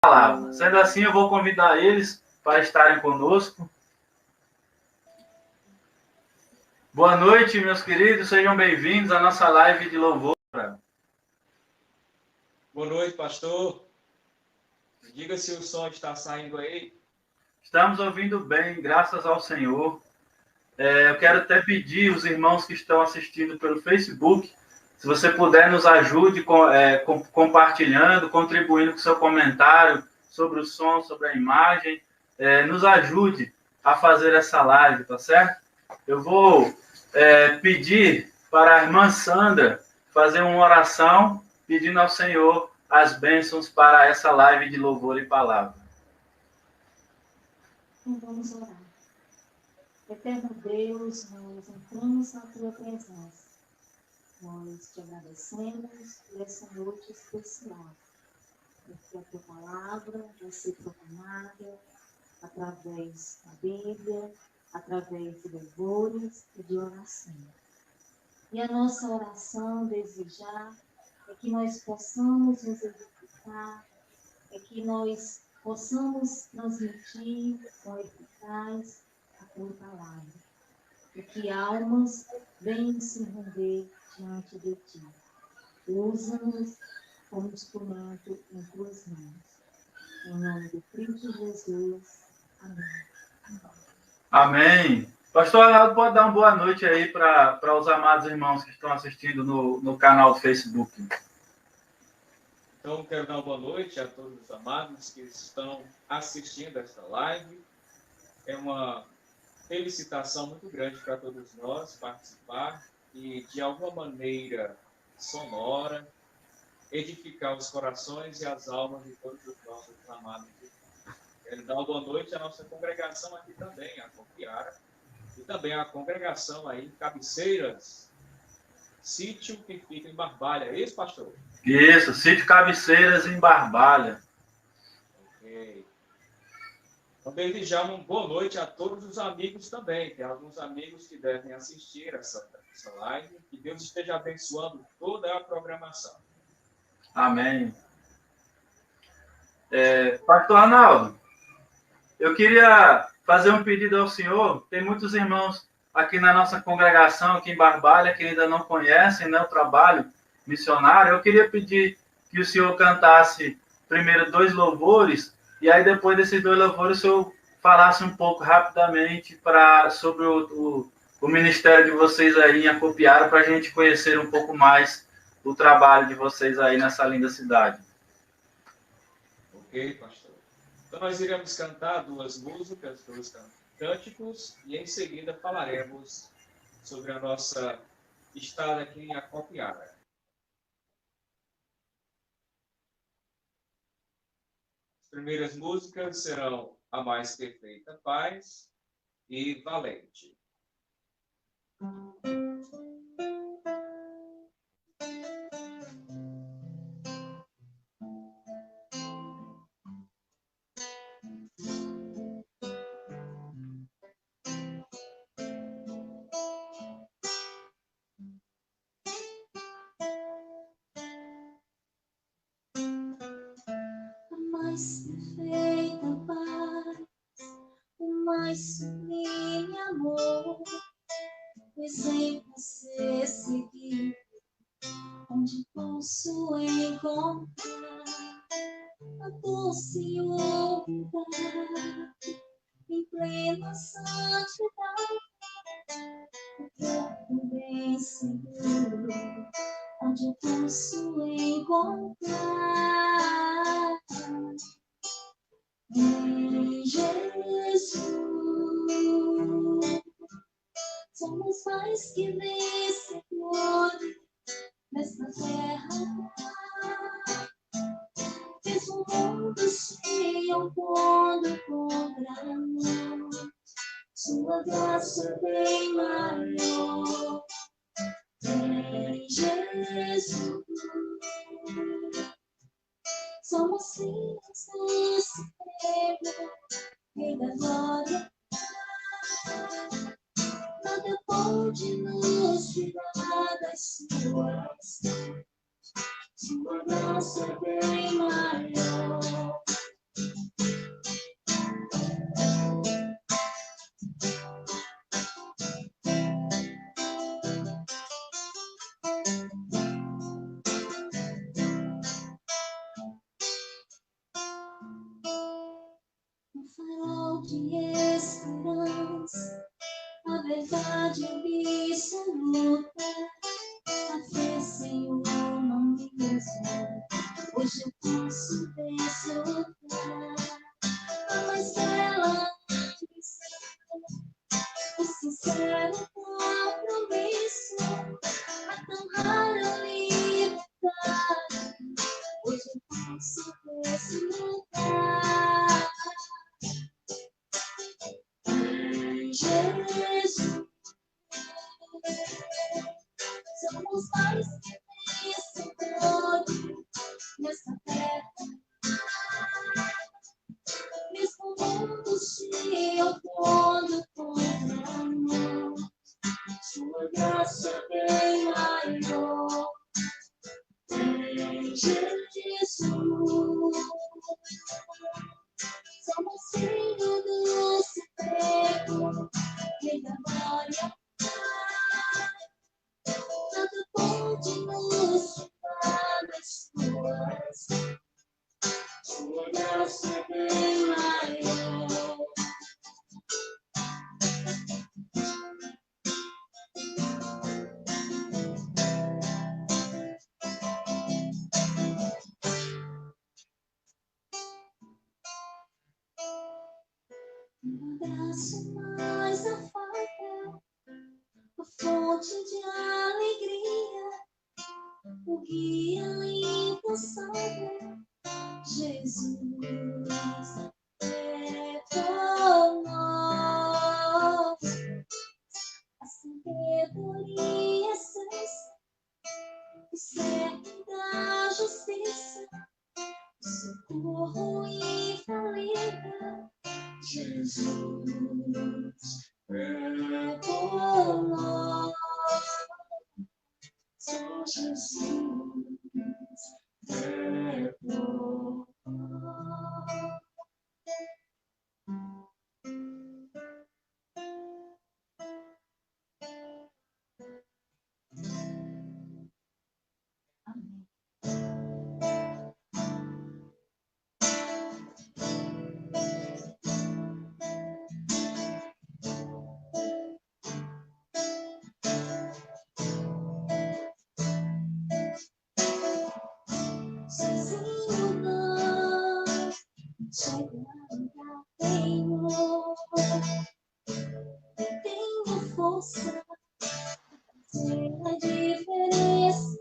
palavra. Sendo assim, eu vou convidar eles para estarem conosco. Boa noite, meus queridos, sejam bem-vindos à nossa live de louvor. Boa noite, pastor. Diga se o som está saindo aí. Estamos ouvindo bem, graças ao Senhor. Eu quero até pedir os irmãos que estão assistindo pelo Facebook, se você puder, nos ajude compartilhando, contribuindo com seu comentário sobre o som, sobre a imagem. Nos ajude a fazer essa live, tá certo? Eu vou pedir para a irmã Sandra fazer uma oração pedindo ao Senhor as bênçãos para essa live de louvor e palavra. Então vamos orar. Eterno Deus, nós entramos na tua presença. Nós te agradecemos por essa noite especial. Porque a tua palavra vai ser proclamada através da Bíblia, através de louvores e de oração. E a nossa oração, desejar, é que nós possamos nos edificar, é que nós possamos transmitir com eficaz a tua palavra. E que almas venham se render diante de ti. Usa-nos como instrumento em tuas mãos. Em nome de Cristo Jesus. Amém. Amém. Pastor Arnaldo, pode dar uma boa noite aí para os amados irmãos que estão assistindo no canal do Facebook. Então, quero dar uma boa noite a todos os amados que estão assistindo esta live. É uma felicitação muito grande para todos nós participar e, de alguma maneira sonora, edificar os corações e as almas de todos os nossos amados. Quero dar uma boa noite à nossa congregação aqui também, a Copiara, e também a congregação aí em Cabeceiras, sítio que fica em Barbalha. É isso, pastor? Isso, sítio Cabeceiras em Barbalha. Ok. Então, desde já, uma boa noite a todos os amigos também. Tem alguns amigos que devem assistir essa live. Que Deus esteja abençoando toda a programação. Amém. Pastor Arnaldo, eu queria fazer um pedido ao senhor. Tem muitos irmãos aqui na nossa congregação, aqui em Barbalha, que ainda não conhecem, né, o trabalho missionário. Eu queria pedir que o senhor cantasse primeiro 2 louvores, e aí depois desses 2 louvores o senhor falasse um pouco rapidamente sobre o ministério de vocês aí em Acopiara, para a gente conhecer um pouco mais o trabalho de vocês aí nessa linda cidade. Ok, pastor. Então nós iremos cantar 2 músicas, 2 cânticos, e em seguida falaremos sobre a nossa estada aqui em Acopiara. As primeiras músicas serão A Mais Perfeita Paz e Valente. Mais perfeita paz, o mais sublime amor, o exemplo a ser seguido, onde posso encontrar a doce humildade em plena santidade, o corpo bem seguro, onde eu posso encontrar em Jesus. Somos mais que vencedores nesta terra. Fez um mundo se opondo contra nós. Sua graça é bem maior em Jesus. Somos filhos do Supremo, Rei da glória. Nada pode nos tirar das suas. Sua graça é bem maior de esperança, a verdade absoluta, a fé, Senhor, não me mesmo. Hoje eu posso desfrutar a mais bela missão, o sincero compromisso, a tão rara liberdade. Hoje eu posso desfrutar em Jesus. Somos mais que isso todo nessa terra. Mesmo o mundo se opondo contra nós, sua graça é bem maior. Em Jesus, somos filhos do Supremo, Rei da glória, tanto pode nos chamar das tuas. Sua graça é bem maior. Um abraço mais afável, a fonte de alegria, o guia incansável, Jesus é por nós. A sabedoria e essência, o certo da justiça, o socorro infalível, Jesus é por nós. Só Jesus é por nós. Amém. Sozinho não chegará, tenho força, fazer a diferença.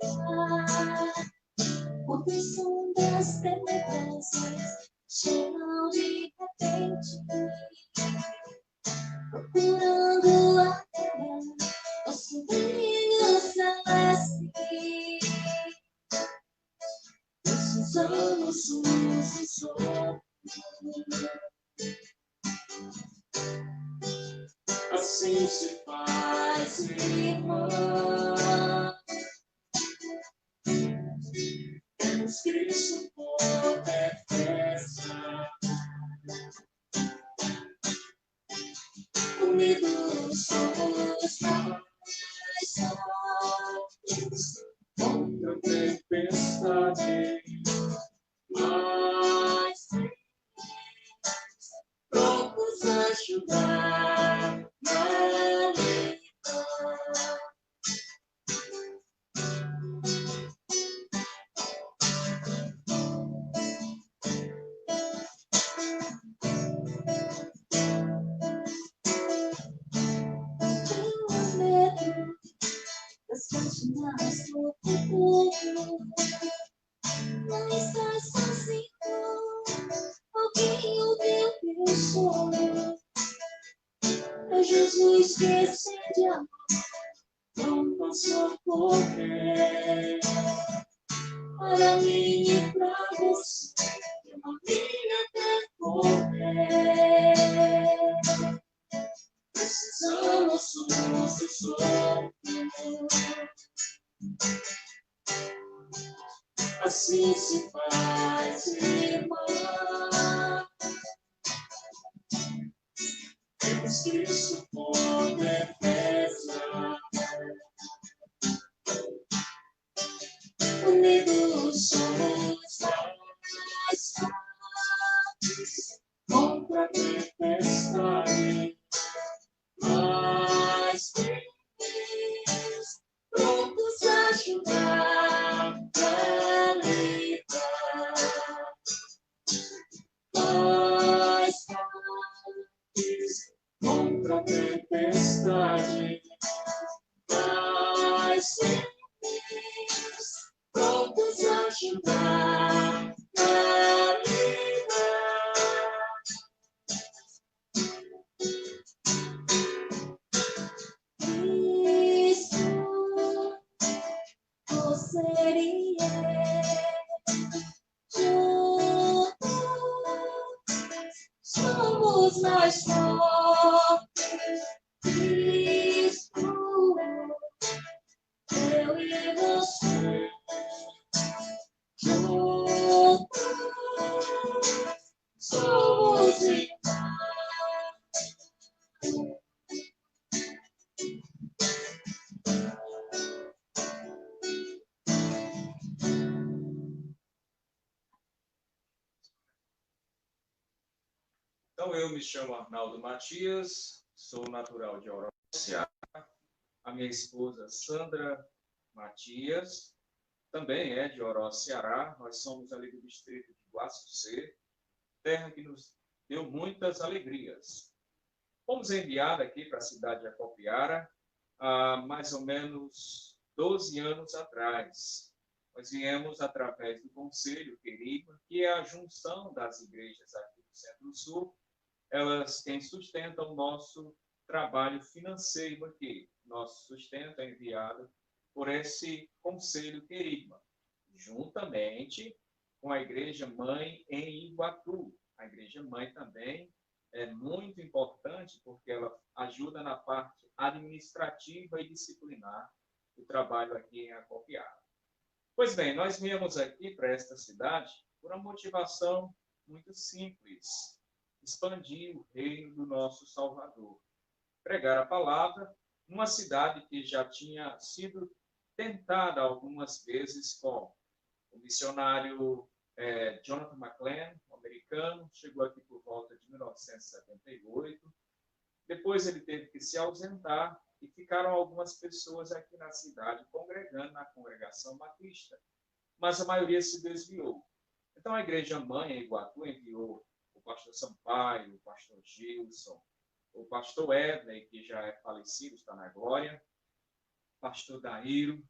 O som das tenebras chegam de repente, procurando a terra, o seu brilho celeste. Precisamos nos sol. Assim se faz, irmã. Temos Cristo por defesa. Unidos somos mais fortes contra a tempestade. Mas prontos a ajudar na luta. Tenho medo das páginas do futuro. Não estás sozinho, alguém ouviu teu choro. É Jesus que acende a luz, pronto a socorrer. Para mim e pra você, que uma milha percorrer. Precisamos do seu socorro. Assim se faz, irmã. Temos Cristo por defesa. Unidos somos mais fortes contra a tempestade. ajudar na vida. Cristo, você e eu, juntos, somos mais fortes. Cristo, eu e você, juntos, somos irmãos. Então, eu me chamo Arnaldo Matias, sou natural de Oró, Ceará. A minha esposa, Sandra Matias, também é de Oró, Ceará. Nós somos ali do distrito de Guaçucê, terra que nos deu muitas alegrias. Fomos enviados aqui para a cidade de Acopiara há mais ou menos 12 anos atrás. Nós viemos através do Conselho Querigma, que é a junção das igrejas aqui do Centro-Sul. Elas quem sustentam o nosso trabalho financeiro aqui. Nosso sustento é enviado por esse Conselho Querigma, juntamente com a Igreja Mãe em Iguatu. A Igreja Mãe também é muito importante porque ela ajuda na parte administrativa e disciplinar do trabalho aqui em Acopiara. Pois bem, nós viemos aqui para esta cidade por uma motivação muito simples: expandir o reino do nosso Salvador. Pregar a palavra numa cidade que já tinha sido tentada algumas vezes com o missionário Jonathan McLean, um americano, chegou aqui por volta de 1978. Depois ele teve que se ausentar e ficaram algumas pessoas aqui na cidade congregando na congregação batista, mas a maioria se desviou. Então a Igreja Mãe em Iguatu enviou o pastor Sampaio, o pastor Gilson, o pastor Edney, que já é falecido, está na glória, o pastor Daíro,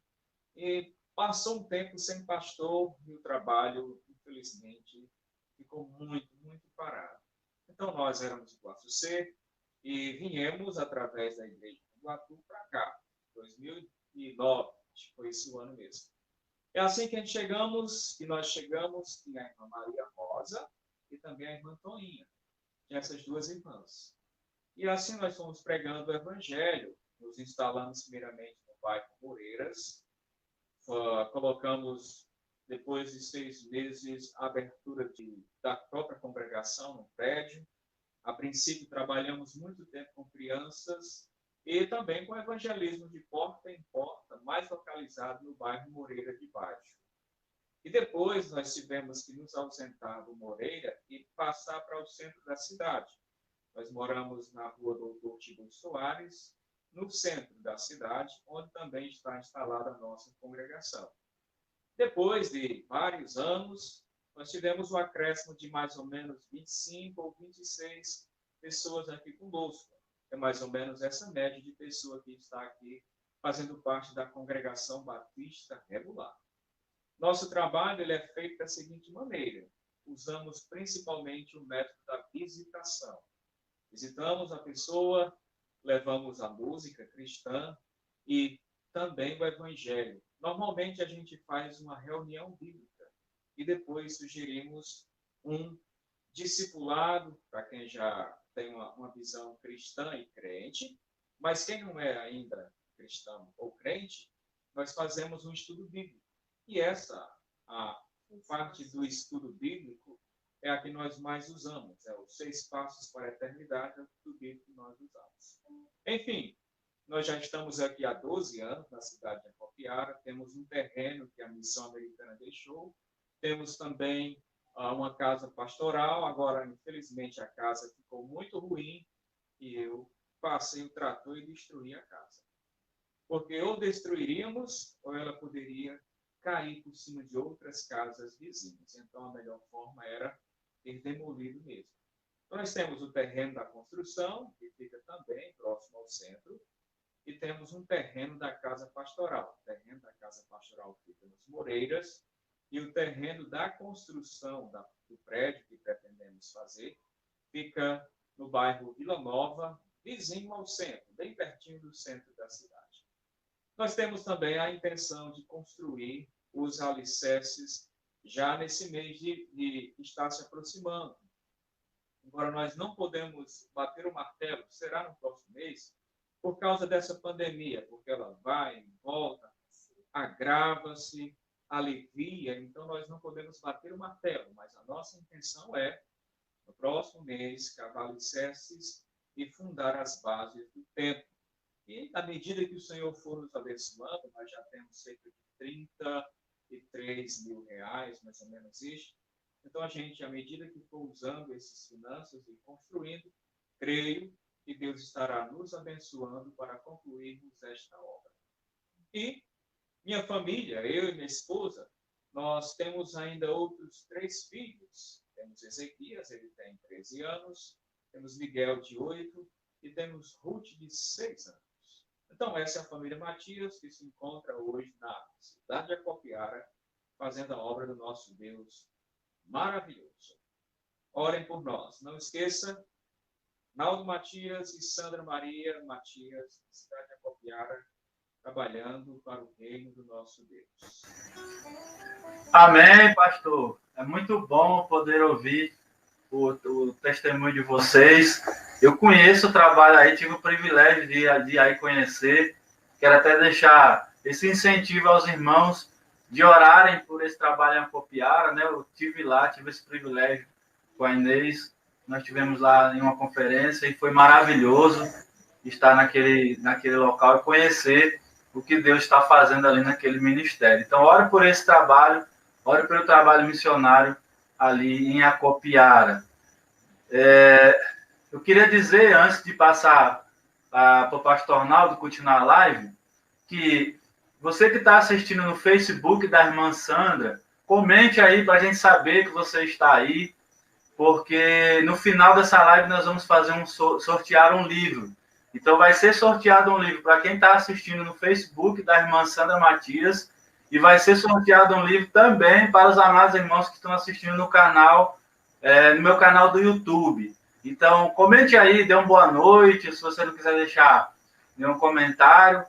e passou um tempo sem pastor e o trabalho, infelizmente, ficou muito parado. Então nós éramos de Guaçucê e viemos através da igreja de Iguatu para cá, 2009, acho que foi esse o ano mesmo. É assim que nós chegamos, tinha a irmã Maria Rosa e também a irmã Toninha. Tinha essas duas irmãs. E assim nós fomos pregando o evangelho, nos instalamos primeiramente no bairro Moreiras, colocamos, depois de 6 meses, a abertura da própria congregação no prédio. A princípio, trabalhamos muito tempo com crianças e também com evangelismo de porta em porta, mais localizado no bairro Moreira de Baixo. E depois nós tivemos que nos ausentar do Moreira e passar para o centro da cidade. Nós moramos na rua Doutor Tiburcio Soares, no centro da cidade, onde também está instalada a nossa congregação. Depois de vários anos, nós tivemos o acréscimo de mais ou menos 25 ou 26 pessoas aqui conosco. É mais ou menos essa média de pessoa que está aqui fazendo parte da congregação batista regular. Nosso trabalho ele é feito da seguinte maneira: usamos principalmente o método da visitação. Visitamos a pessoa, levamos a música cristã e também o evangelho. Normalmente a gente faz uma reunião bíblica e depois sugerimos um discipulado para quem já tem uma visão cristã e crente, mas quem não é ainda cristão ou crente, nós fazemos um estudo bíblico. E essa, a parte do estudo bíblico, é a que nós mais usamos. É os 6 passos para a eternidade, é o estudo bíblico que nós usamos. Enfim, nós já estamos aqui há 12 anos na cidade de Acopiara, temos um terreno que a missão americana deixou, temos também uma casa pastoral. Agora, infelizmente, a casa ficou muito ruim e eu passei o trator e destruí a casa. Porque ou destruiríamos, ou ela poderia cair por cima de outras casas vizinhas. Então, a melhor forma era ter demolido mesmo. Então, nós temos o terreno da construção, que fica também próximo ao centro, e temos um terreno da casa pastoral. O terreno da casa pastoral fica nas Moreiras, e o terreno da construção do prédio que pretendemos fazer fica no bairro Vila Nova, vizinho ao centro, bem pertinho do centro da cidade. Nós temos também a intenção de construir os alicerces já nesse mês de estar se aproximando. Embora nós não podemos bater o martelo, será no próximo mês, por causa dessa pandemia, porque ela vai, volta, agrava-se, alivia, então nós não podemos bater o martelo, mas a nossa intenção é, no próximo mês, cavar alicerces e fundar as bases do templo. E, à medida que o Senhor for nos abençoando, nós já temos cerca de 33 mil reais, mais ou menos isso. Então, a gente, à medida que for usando essas finanças e construindo, creio que Deus estará nos abençoando para concluirmos esta obra. E minha família, eu e minha esposa, nós temos ainda outros 3 filhos. Temos Ezequias, ele tem 13 anos, temos Miguel, de 8, e temos Ruth, de 6 anos. Então, essa é a família Matias, que se encontra hoje na cidade de Acopiara, fazendo a obra do nosso Deus maravilhoso. Orem por nós. Não esqueça, Naldo Matias e Sandra Maria Matias, da cidade de Acopiara, trabalhando para o reino do nosso Deus. Amém, pastor. É muito bom poder ouvir o testemunho de vocês. Eu conheço o trabalho aí, tive o privilégio de aí conhecer. Quero até deixar esse incentivo aos irmãos de orarem por esse trabalho em Acopiara, né? Eu tive lá, tive esse privilégio com a Inês. Nós tivemos lá em uma conferência e foi maravilhoso estar naquele local e conhecer o que Deus está fazendo ali naquele ministério. Então, ore por esse trabalho, ore pelo trabalho missionário ali em Acopiara. Eu queria dizer, antes de passar para o pastor Arnaldo continuar a live, que você que está assistindo no Facebook da irmã Sandra, comente aí para a gente saber que você está aí, porque no final dessa live nós vamos fazer sortear um livro. Então vai ser sorteado um livro para quem está assistindo no Facebook da irmã Sandra Matias, e vai ser sorteado um livro também para os amados irmãos que estão assistindo no canal, no meu canal do YouTube. Então, comente aí, dê uma boa noite, se você não quiser deixar nenhum comentário,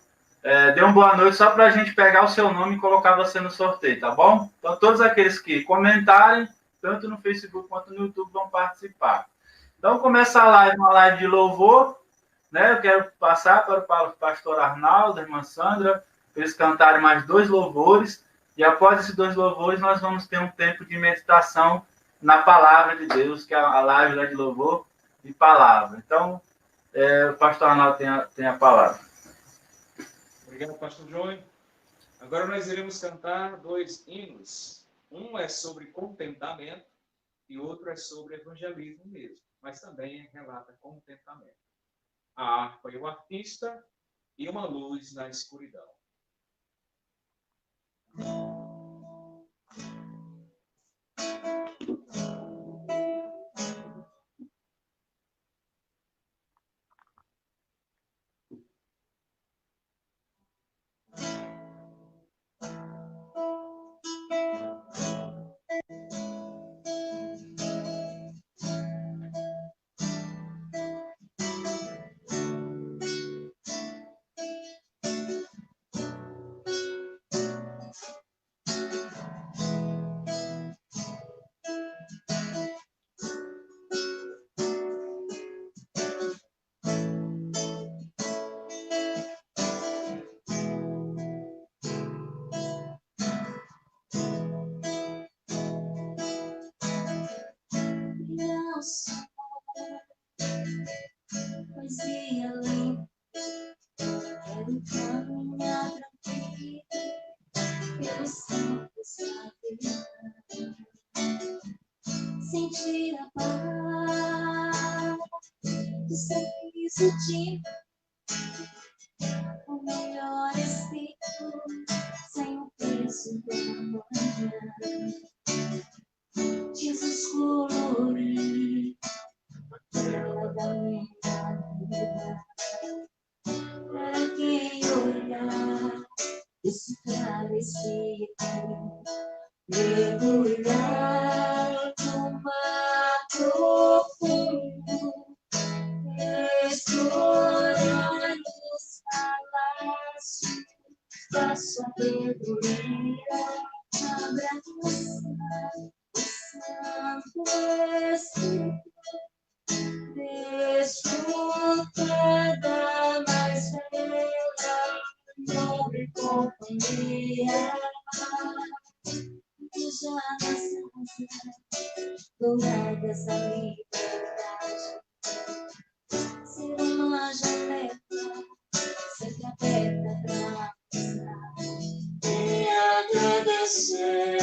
dê uma boa noite só para a gente pegar o seu nome e colocar você no sorteio, tá bom? Então, todos aqueles que comentarem, tanto no Facebook quanto no YouTube, vão participar. Então, começa a live, uma live de louvor, né? Eu quero passar para o pastor Arnaldo, a irmã Sandra, para eles cantarem mais 2 louvores, e após esses 2 louvores, nós vamos ter um tempo de meditação na palavra de Deus, que é a live lá de louvor e palavra. Então, o pastor Arnaldo tem a palavra. Obrigado, pastor João. Agora nós iremos cantar 2 hinos. Um é sobre contentamento e outro é sobre evangelismo mesmo, mas também relata contentamento. A harpa e o artista e uma luz na escuridão. Pois vi além, quero caminhar tranquilo pelo céu dessa vida, sentir a paz do sorriso de o melhor espírito, sem o peso da manhã. Jesus colorido da minha vida, para quem olhar esse travesseiro mergulhar no mar profundo, explorar os palácios da sabedoria, abraçar o Santo Espírito, desfrutar da mais bela nobre companhia, que já nasce lugar dessa liberdade. Ser uma janela sempre aberta pra mostrar e agradecer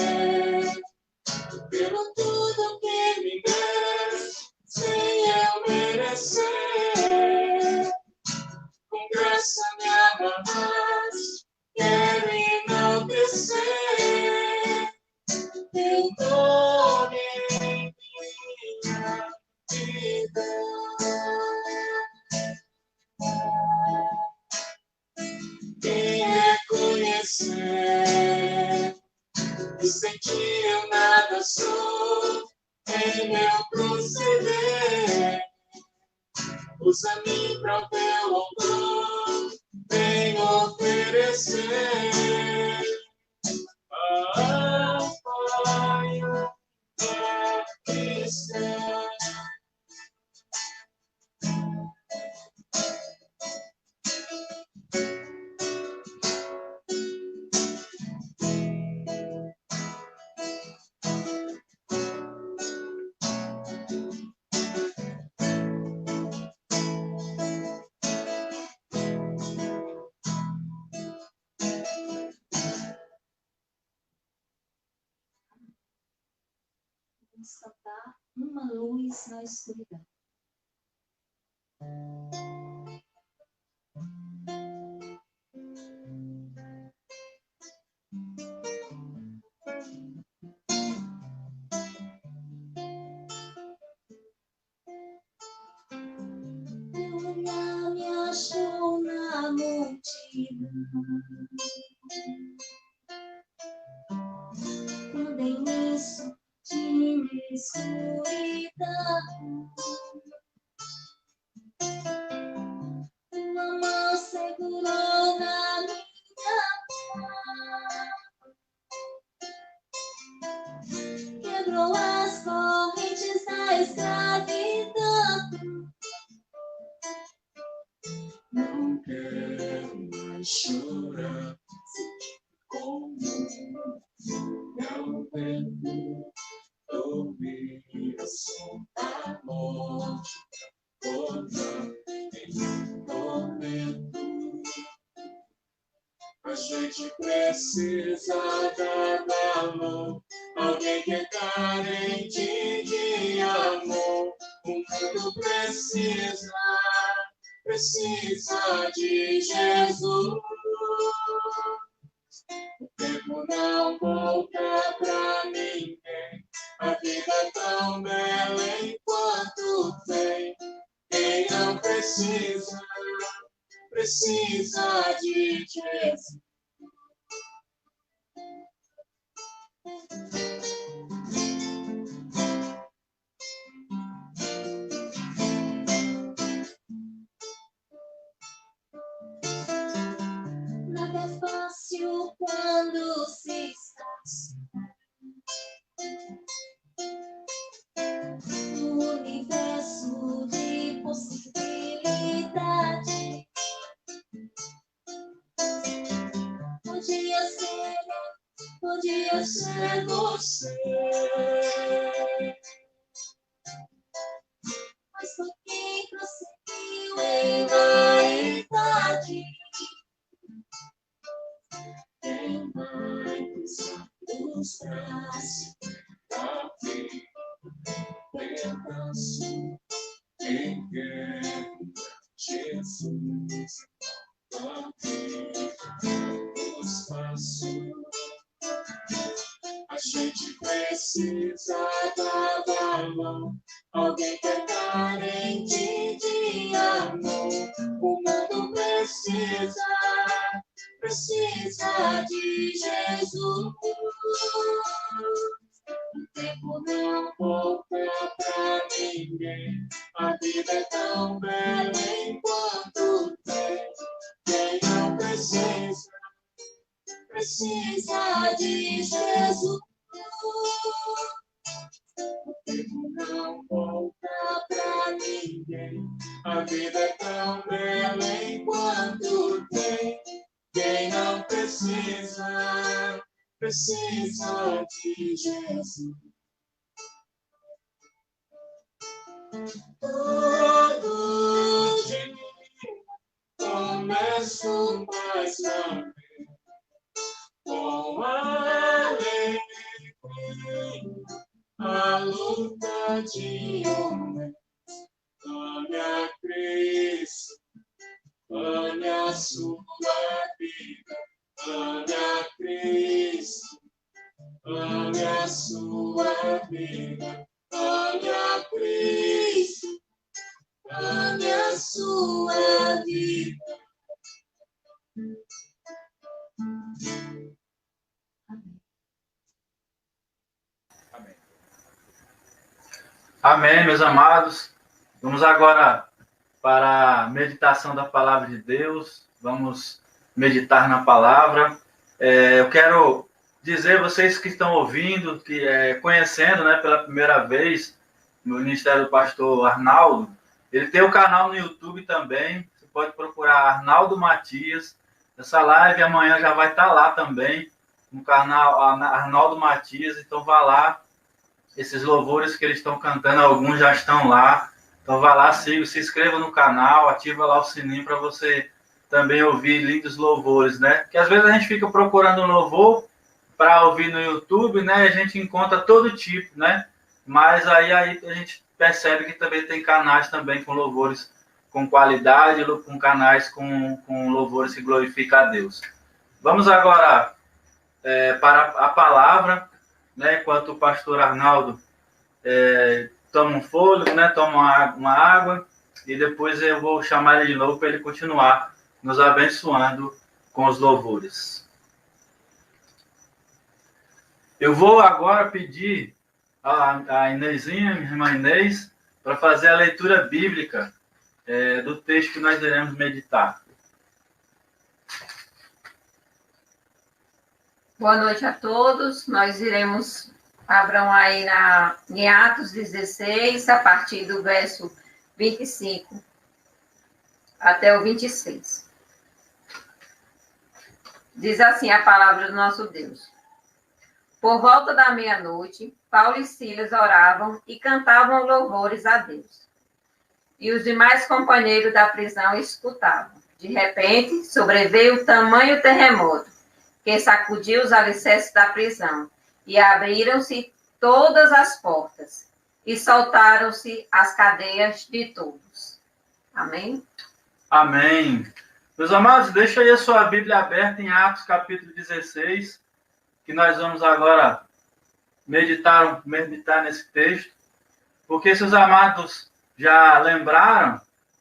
pelo tudo que me deu, sem eu merecer. Com graça me amarras, quero enaltecer teu nome em minha vida. E reconhecer e sentir eu nada sou em meu proceder. Usa-me para o teu louvor, vem oferecer. Pai, cristã. Vamos cantar Uma Luz na Escuridão. Teu olhar me achou na multidão, quando em início de escuridão, tua mão segurou na minha mão, quebrou as correntes da escravidão. Não quero mais chorar, como não vento ouvir o som da morte, toda em tormento. A gente precisa dar valor, alguém que é carente de amor. O mundo precisa de Jesus. O tempo não volta pra ninguém, a vida é tão bela enquanto tem. Quem não precisa de Jesus. Nada é fácil quando se está no universo de possibilidade. Podia ser você, mas foi quem prosseguiu em vaidade. Quem vai cruzar os braços da libertação? Quem quer Jesus os passos? A gente precisa dar valor, alguém que é carente de amor. O mundo precisa de Jesus. ninguém. A vida é tão bela enquanto tem não precisa de Jesus. O tempo não volta pra ninguém. A vida é tão bela enquanto quem não precisa de Jesus. Todo dia começo mais uma vez com alegria, a luta de homem. Ame a Cristo, ame a sua vida, ame a Cristo, ame a sua vida, ame a Cristo, ame a sua vida. Amém. Amém, meus amados. Vamos agora para a meditação da palavra de Deus. Vamos meditar na palavra. Eu quero dizer, vocês que estão ouvindo, conhecendo, né, pela primeira vez no Ministério do Pastor Arnaldo, ele tem o canal no YouTube também. Você pode procurar Arnaldo Matias. Essa live amanhã já vai estar lá também, no canal Arnaldo Matias. Então vá lá. Esses louvores que eles estão cantando, alguns já estão lá. Então vá lá, siga, se inscreva no canal, ativa lá o sininho para você também ouvir lindos louvores, né? Porque às vezes a gente fica procurando um louvor para ouvir no YouTube, né? A gente encontra todo tipo, né? Mas aí a gente percebe que também tem canais também com louvores com qualidade, com canais com louvores que glorificam a Deus. Vamos agora para a palavra, né? Enquanto o pastor Arnaldo toma um fôlego, né? Toma uma água, e depois eu vou chamar ele de novo para ele continuar nos abençoando com os louvores. Eu vou agora pedir a Inezinha, minha irmã Inês, para fazer a leitura bíblica do texto que nós iremos meditar. Boa noite a todos. Nós iremos, abram aí em Atos 16, a partir do verso 25 até o 26. Diz assim a palavra do nosso Deus. Por volta da meia-noite, Paulo e Silas oravam e cantavam louvores a Deus. E os demais companheiros da prisão escutavam. De repente, sobreveio tamanho terremoto, que sacudiu os alicerces da prisão, e abriram-se todas as portas, e soltaram-se as cadeias de todos. Amém? Amém. Meus amados, deixa aí a sua Bíblia aberta em Atos, capítulo 16, que nós vamos agora meditar nesse texto, porque se os amados já lembraram,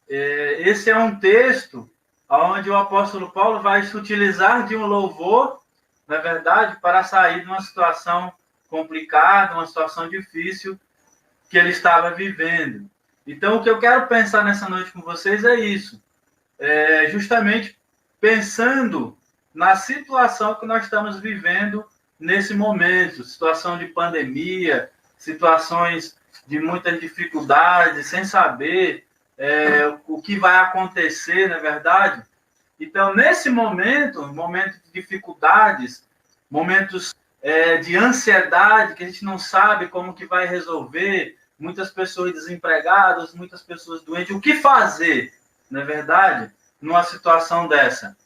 esse é um texto onde o apóstolo Paulo vai se utilizar de um louvor, na verdade, para sair de uma situação complicada, uma situação difícil que ele estava vivendo. Então, o que eu quero pensar nessa noite com vocês é isso. Justamente pensando na situação que nós estamos vivendo nesse momento, situação de pandemia, situações de muitas dificuldades, sem saber o que vai acontecer, na verdade. Então, nesse momento de dificuldades, momentos de ansiedade, que a gente não sabe como que vai resolver, muitas pessoas desempregadas, muitas pessoas doentes, o que fazer, não é verdade, numa situação dessa?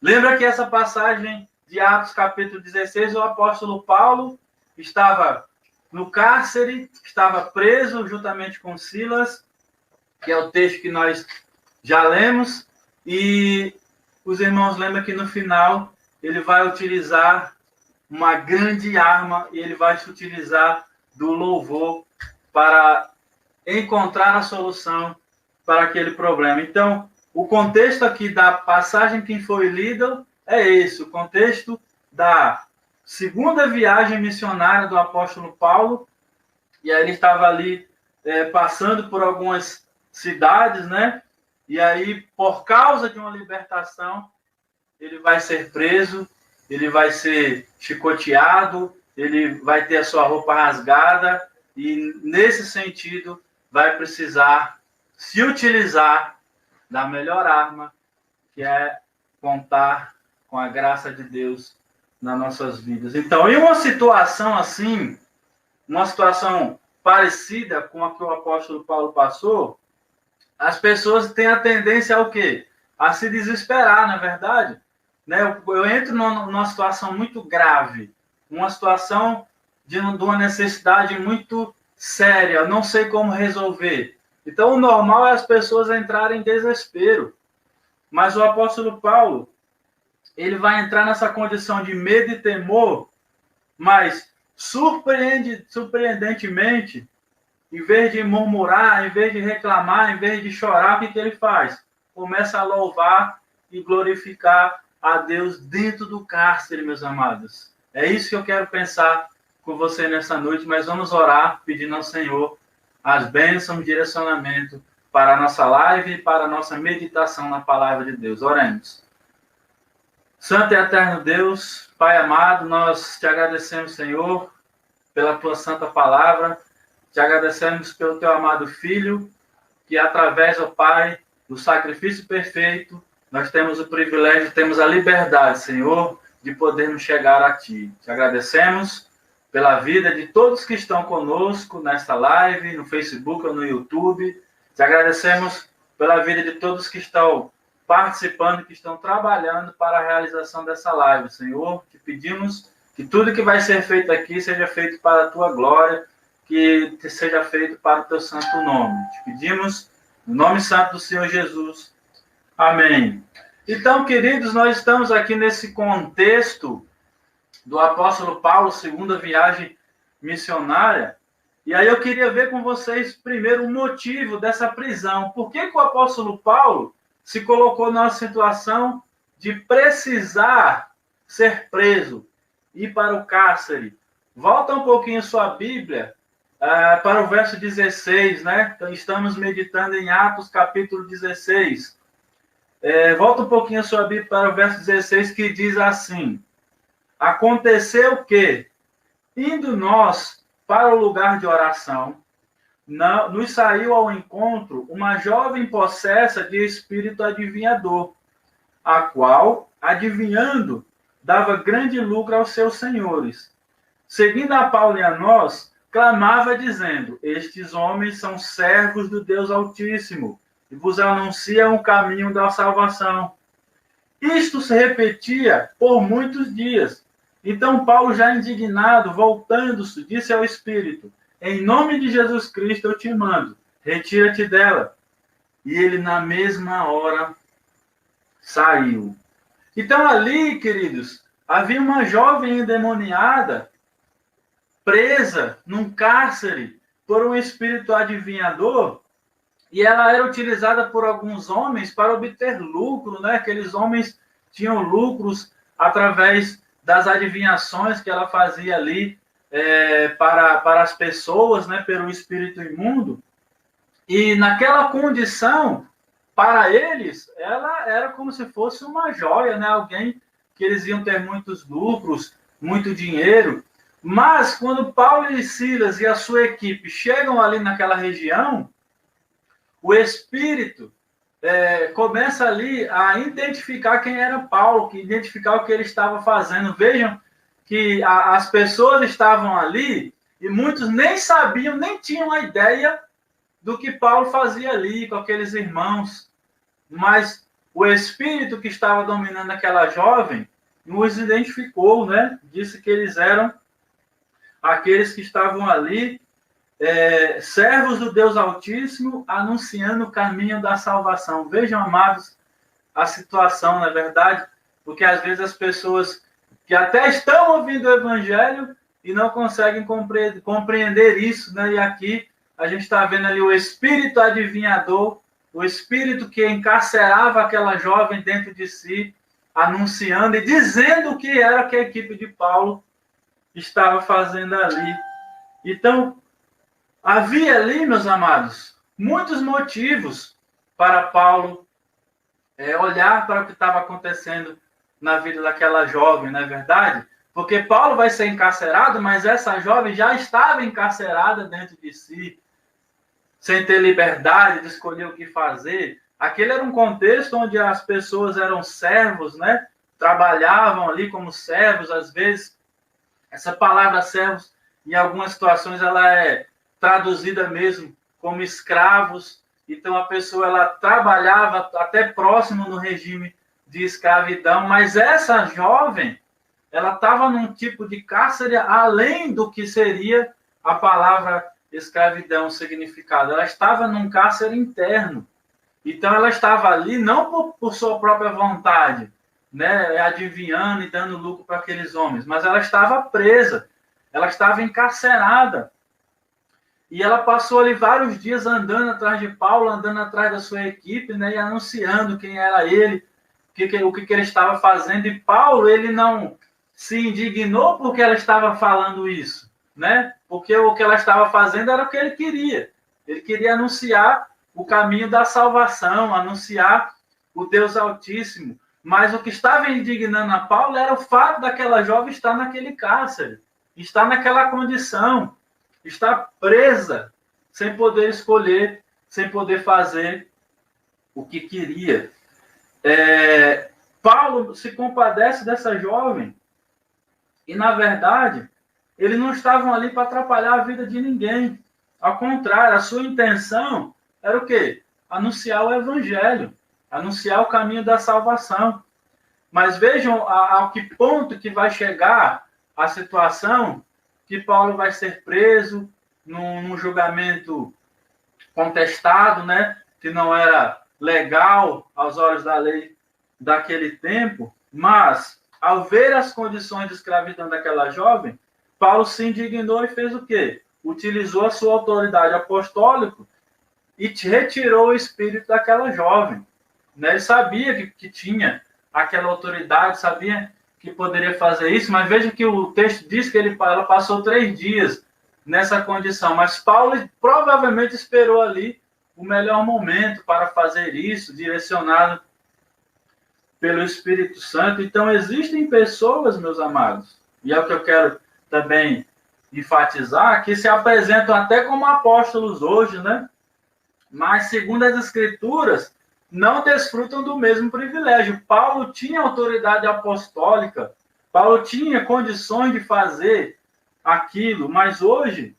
Lembra que essa passagem de Atos, capítulo 16, o apóstolo Paulo estava no cárcere, estava preso juntamente com Silas, que é o texto que nós já lemos, e os irmãos lembram que no final ele vai utilizar uma grande arma, e ele vai se utilizar do louvor para encontrar a solução para aquele problema. Então, o contexto aqui da passagem que foi lida é esse, o contexto da segunda viagem missionária do apóstolo Paulo, e aí ele estava ali passando por algumas cidades, né? E aí, por causa de uma libertação, ele vai ser preso, ele vai ser chicoteado, ele vai ter a sua roupa rasgada, e nesse sentido vai precisar se utilizar da melhor arma, que é contar com a graça de Deus nas nossas vidas. Então, em uma situação assim, uma situação parecida com a que o apóstolo Paulo passou, as pessoas têm a tendência ao quê? A se desesperar, não é verdade? Né? Eu entro numa situação muito grave, uma situação de uma necessidade muito séria, eu não sei como resolver. Então, o normal é as pessoas entrarem em desespero. Mas o apóstolo Paulo, ele vai entrar nessa condição de medo e temor, mas surpreendentemente, em vez de murmurar, em vez de reclamar, em vez de chorar, o que ele faz? Começa a louvar e glorificar a Deus dentro do cárcere, meus amados. É isso que eu quero pensar com você nessa noite, mas vamos orar pedindo ao Senhor as bênçãos, direcionamento para a nossa live e para a nossa meditação na palavra de Deus. Oremos. Santo e eterno Deus, Pai amado, nós te agradecemos, Senhor, pela tua santa palavra. Te agradecemos pelo teu amado Filho, que através, ó Pai, do sacrifício perfeito, nós temos o privilégio, temos a liberdade, Senhor, de podermos chegar a Ti. Te agradecemos pela vida de todos que estão conosco nesta live, no Facebook ou no YouTube. Te agradecemos pela vida de todos que estão participando, que estão trabalhando para a realização dessa live, Senhor. Te pedimos que tudo que vai ser feito aqui seja feito para a Tua glória, que seja feito para o Teu santo nome. Te pedimos no nome santo do Senhor Jesus. Amém. Então, queridos, nós estamos aqui nesse contexto do apóstolo Paulo, segunda viagem missionária. E aí eu queria ver com vocês primeiro o motivo dessa prisão. Por que o apóstolo Paulo se colocou numa situação de precisar ser preso, ir para o cárcere? Volta um pouquinho sua Bíblia para o verso 16, né? Então, estamos meditando em Atos, capítulo 16. Volta um pouquinho a sua Bíblia para o verso 16, que diz assim: aconteceu que, indo nós para o lugar de oração, nos saiu ao encontro uma jovem possessa de espírito adivinhador, a qual, adivinhando, dava grande lucro aos seus senhores. Seguindo a Paulo e a nós, clamava dizendo: estes homens são servos do Deus Altíssimo, e vos anunciam o caminho da salvação. Isto se repetia por muitos dias. Então Paulo, já indignado, voltando-se, disse ao Espírito: em nome de Jesus Cristo eu te mando, retira-te dela. E ele, na mesma hora, saiu. Então ali, queridos, havia uma jovem endemoniada, presa num cárcere por um espírito adivinhador, e ela era utilizada por alguns homens para obter lucro, né? Aqueles homens tinham lucros através das adivinhações que ela fazia ali para as pessoas, né? Pelo espírito imundo. E naquela condição, para eles, ela era como se fosse uma joia, né? Alguém que eles iam ter muitos lucros, muito dinheiro. Mas quando Paulo e Silas e a sua equipe chegam ali naquela região, o Espírito começa ali a identificar quem era Paulo, que identificar o que ele estava fazendo. Vejam que as pessoas estavam ali e muitos nem sabiam, nem tinham a ideia do que Paulo fazia ali com aqueles irmãos. Mas o Espírito que estava dominando aquela jovem nos identificou, né? Disse que eles eram aqueles que estavam ali, servos do Deus Altíssimo, anunciando o caminho da salvação. Vejam, amados, a situação, não é verdade? Porque às vezes as pessoas que até estão ouvindo o Evangelho e não conseguem compreender isso, né? E aqui a gente está vendo ali o espírito adivinhador, o espírito que encarcerava aquela jovem dentro de si, anunciando e dizendo o que era que a equipe de Paulo estava fazendo ali. Então, Havia ali, meus amados, muitos motivos para Paulo olhar para o que estava acontecendo na vida daquela jovem, não é verdade? Porque Paulo vai ser encarcerado, mas essa jovem já estava encarcerada dentro de si, sem ter liberdade de escolher o que fazer. Aquele era um contexto onde as pessoas eram servos, né? Trabalhavam ali como servos. Às vezes, essa palavra servos, em algumas situações, ela é traduzida mesmo como escravos. Então, a pessoa ela trabalhava até próximo no regime de escravidão, mas essa jovem, ela estava num tipo de cárcere além do que seria a palavra escravidão, significado. Ela estava num cárcere interno. Então, ela estava ali não por sua própria vontade, né, adivinhando e dando lucro para aqueles homens, mas ela estava presa, ela estava encarcerada. E ela passou ali vários dias andando atrás de Paulo, andando atrás da sua equipe, né, e anunciando quem era ele, o que ele estava fazendo. E Paulo, ele não se indignou porque ela estava falando isso, né? Porque o que ela estava fazendo era o que ele queria. Ele queria anunciar o caminho da salvação, anunciar o Deus Altíssimo. Mas o que estava indignando a Paulo era o fato daquela jovem estar naquele cárcere, estar naquela condição, estar presa, sem poder escolher, sem poder fazer o que queria. Paulo se compadece dessa jovem e, na verdade, eles não estavam ali para atrapalhar a vida de ninguém. Ao contrário, a sua intenção era o quê? Anunciar o evangelho, anunciar o caminho da salvação. Mas vejam ao que ponto que vai chegar a situação que Paulo vai ser preso num julgamento contestado, né? Que não era legal aos olhos da lei daquele tempo, mas ao ver as condições de escravidão daquela jovem, Paulo se indignou e fez o quê? Utilizou a sua autoridade apostólica e retirou o espírito daquela jovem. Né? Ele sabia que tinha aquela autoridade, sabia que poderia fazer isso, mas veja que o texto diz que ela passou 3 dias nessa condição, mas Paulo provavelmente esperou ali o melhor momento para fazer isso, direcionado pelo Espírito Santo. Então, existem pessoas, meus amados, e é o que eu quero também enfatizar, que se apresentam até como apóstolos hoje, né? Mas, segundo as Escrituras, não desfrutam do mesmo privilégio. Paulo tinha autoridade apostólica, Paulo tinha condições de fazer aquilo, mas hoje,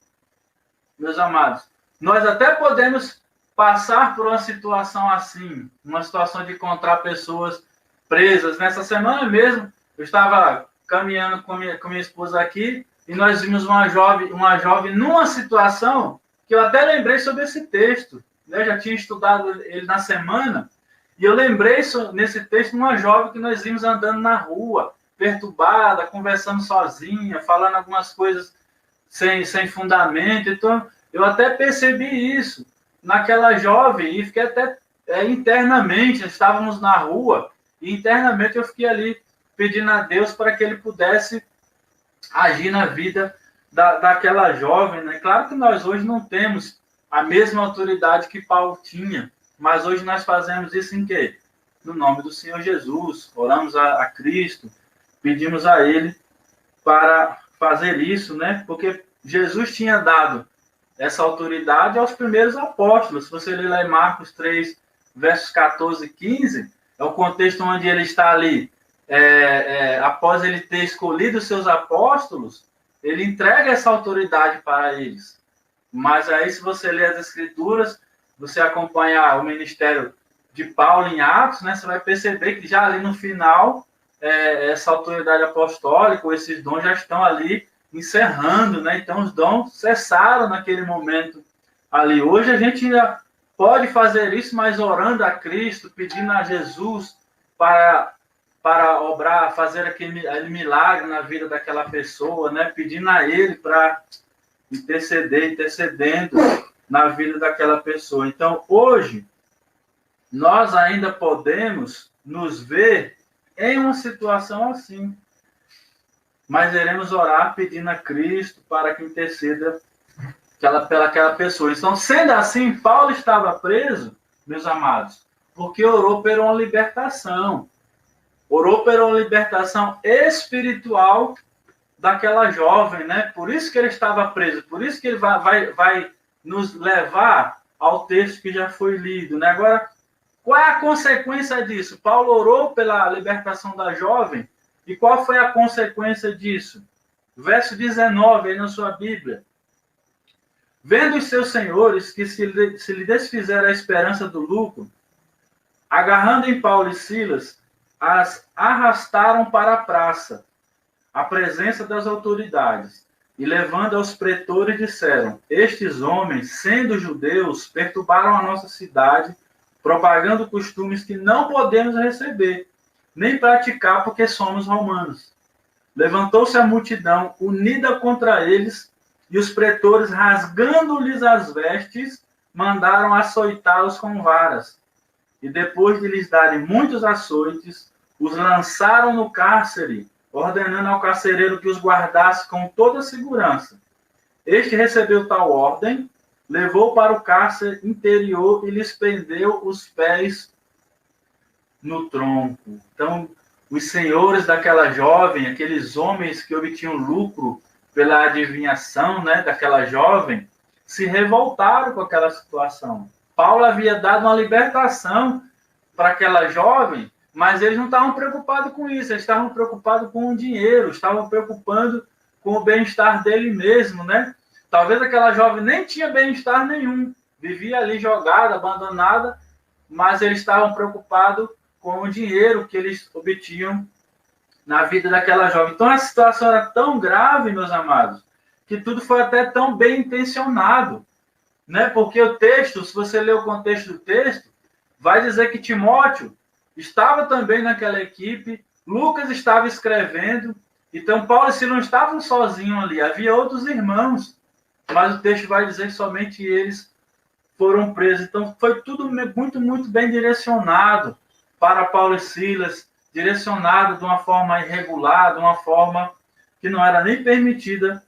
meus amados, nós até podemos passar por uma situação assim, uma situação de encontrar pessoas presas. Nessa semana mesmo, eu estava caminhando com minha esposa aqui e nós vimos uma jovem numa situação que eu até lembrei sobre esse texto. Eu já tinha estudado ele na semana e eu lembrei nesse texto uma jovem que nós vimos andando na rua, perturbada, conversando sozinha, falando algumas coisas sem fundamento. Então, eu até percebi isso naquela jovem e fiquei até internamente, estávamos na rua e internamente eu fiquei ali pedindo a Deus para que ele pudesse agir na vida daquela jovem. Né? Claro que nós hoje não temos a mesma autoridade que Paulo tinha, mas hoje nós fazemos isso em quê? No nome do Senhor Jesus, oramos a Cristo, pedimos a Ele para fazer isso, né? Porque Jesus tinha dado essa autoridade aos primeiros apóstolos. Se você ler lá em Marcos 3, versos 14 e 15, é o contexto onde ele está ali, após ele ter escolhido os seus apóstolos, ele entrega essa autoridade para eles. Mas aí, se você ler as Escrituras, você acompanhar o ministério de Paulo em Atos, né, você vai perceber que já ali no final, essa autoridade apostólica, esses dons já estão ali encerrando, né? Então, os dons cessaram naquele momento ali. Hoje a gente ainda pode fazer isso, mas orando a Cristo, pedindo a Jesus para obrar, fazer aquele milagre na vida daquela pessoa, né? Pedindo a Ele para intercedendo na vida daquela pessoa. Então, hoje, nós ainda podemos nos ver em uma situação assim, mas iremos orar pedindo a Cristo para que interceda pelaquela pessoa. Então, sendo assim, Paulo estava preso, meus amados, porque orou por uma libertação. Orou por uma libertação espiritual daquela jovem, né? Por isso que ele estava preso, por isso que ele vai nos levar ao texto que já foi lido, né? Agora, qual é a consequência disso? Paulo orou pela libertação da jovem, e qual foi a consequência disso? Verso 19, aí na sua Bíblia. Vendo os seus senhores que se lhe desfizeram a esperança do lucro, agarrando em Paulo e Silas, as arrastaram para a praça, à presença das autoridades, e levando aos pretores, disseram: estes homens, sendo judeus, perturbaram a nossa cidade, propagando costumes que não podemos receber, nem praticar, porque somos romanos. Levantou-se a multidão, unida contra eles, e os pretores, rasgando-lhes as vestes, mandaram açoitá-los com varas. E depois de lhes darem muitos açoites, os lançaram no cárcere, ordenando ao carcereiro que os guardasse com toda segurança. Este recebeu tal ordem, levou para o cárcere interior e lhes prendeu os pés no tronco. Então, os senhores daquela jovem, aqueles homens que obtinham lucro pela adivinhação, né, daquela jovem, se revoltaram com aquela situação. Paulo havia dado uma libertação para aquela jovem, mas eles não estavam preocupados com isso, eles estavam preocupados com o dinheiro, estavam preocupados com o bem-estar dele mesmo, né? Talvez aquela jovem nem tinha bem-estar nenhum, vivia ali jogada, abandonada, mas eles estavam preocupados com o dinheiro que eles obtinham na vida daquela jovem. Então, a situação era tão grave, meus amados, que tudo foi até tão bem intencionado, né? Porque o texto, se você ler o contexto do texto, vai dizer que Timóteo estava também naquela equipe, Lucas estava escrevendo, então Paulo e Silas não estavam sozinhos ali, havia outros irmãos, mas o texto vai dizer que somente eles foram presos. Então, foi tudo muito, muito bem direcionado para Paulo e Silas, direcionado de uma forma irregular, de uma forma que não era nem permitida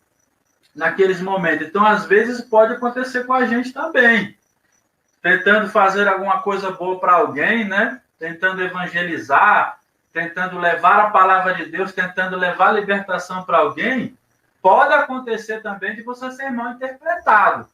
naqueles momentos. Então, às vezes, pode acontecer com a gente também. Tentando fazer alguma coisa boa para alguém, né? Tentando evangelizar, tentando levar a palavra de Deus, tentando levar a libertação para alguém, pode acontecer também de você ser mal interpretado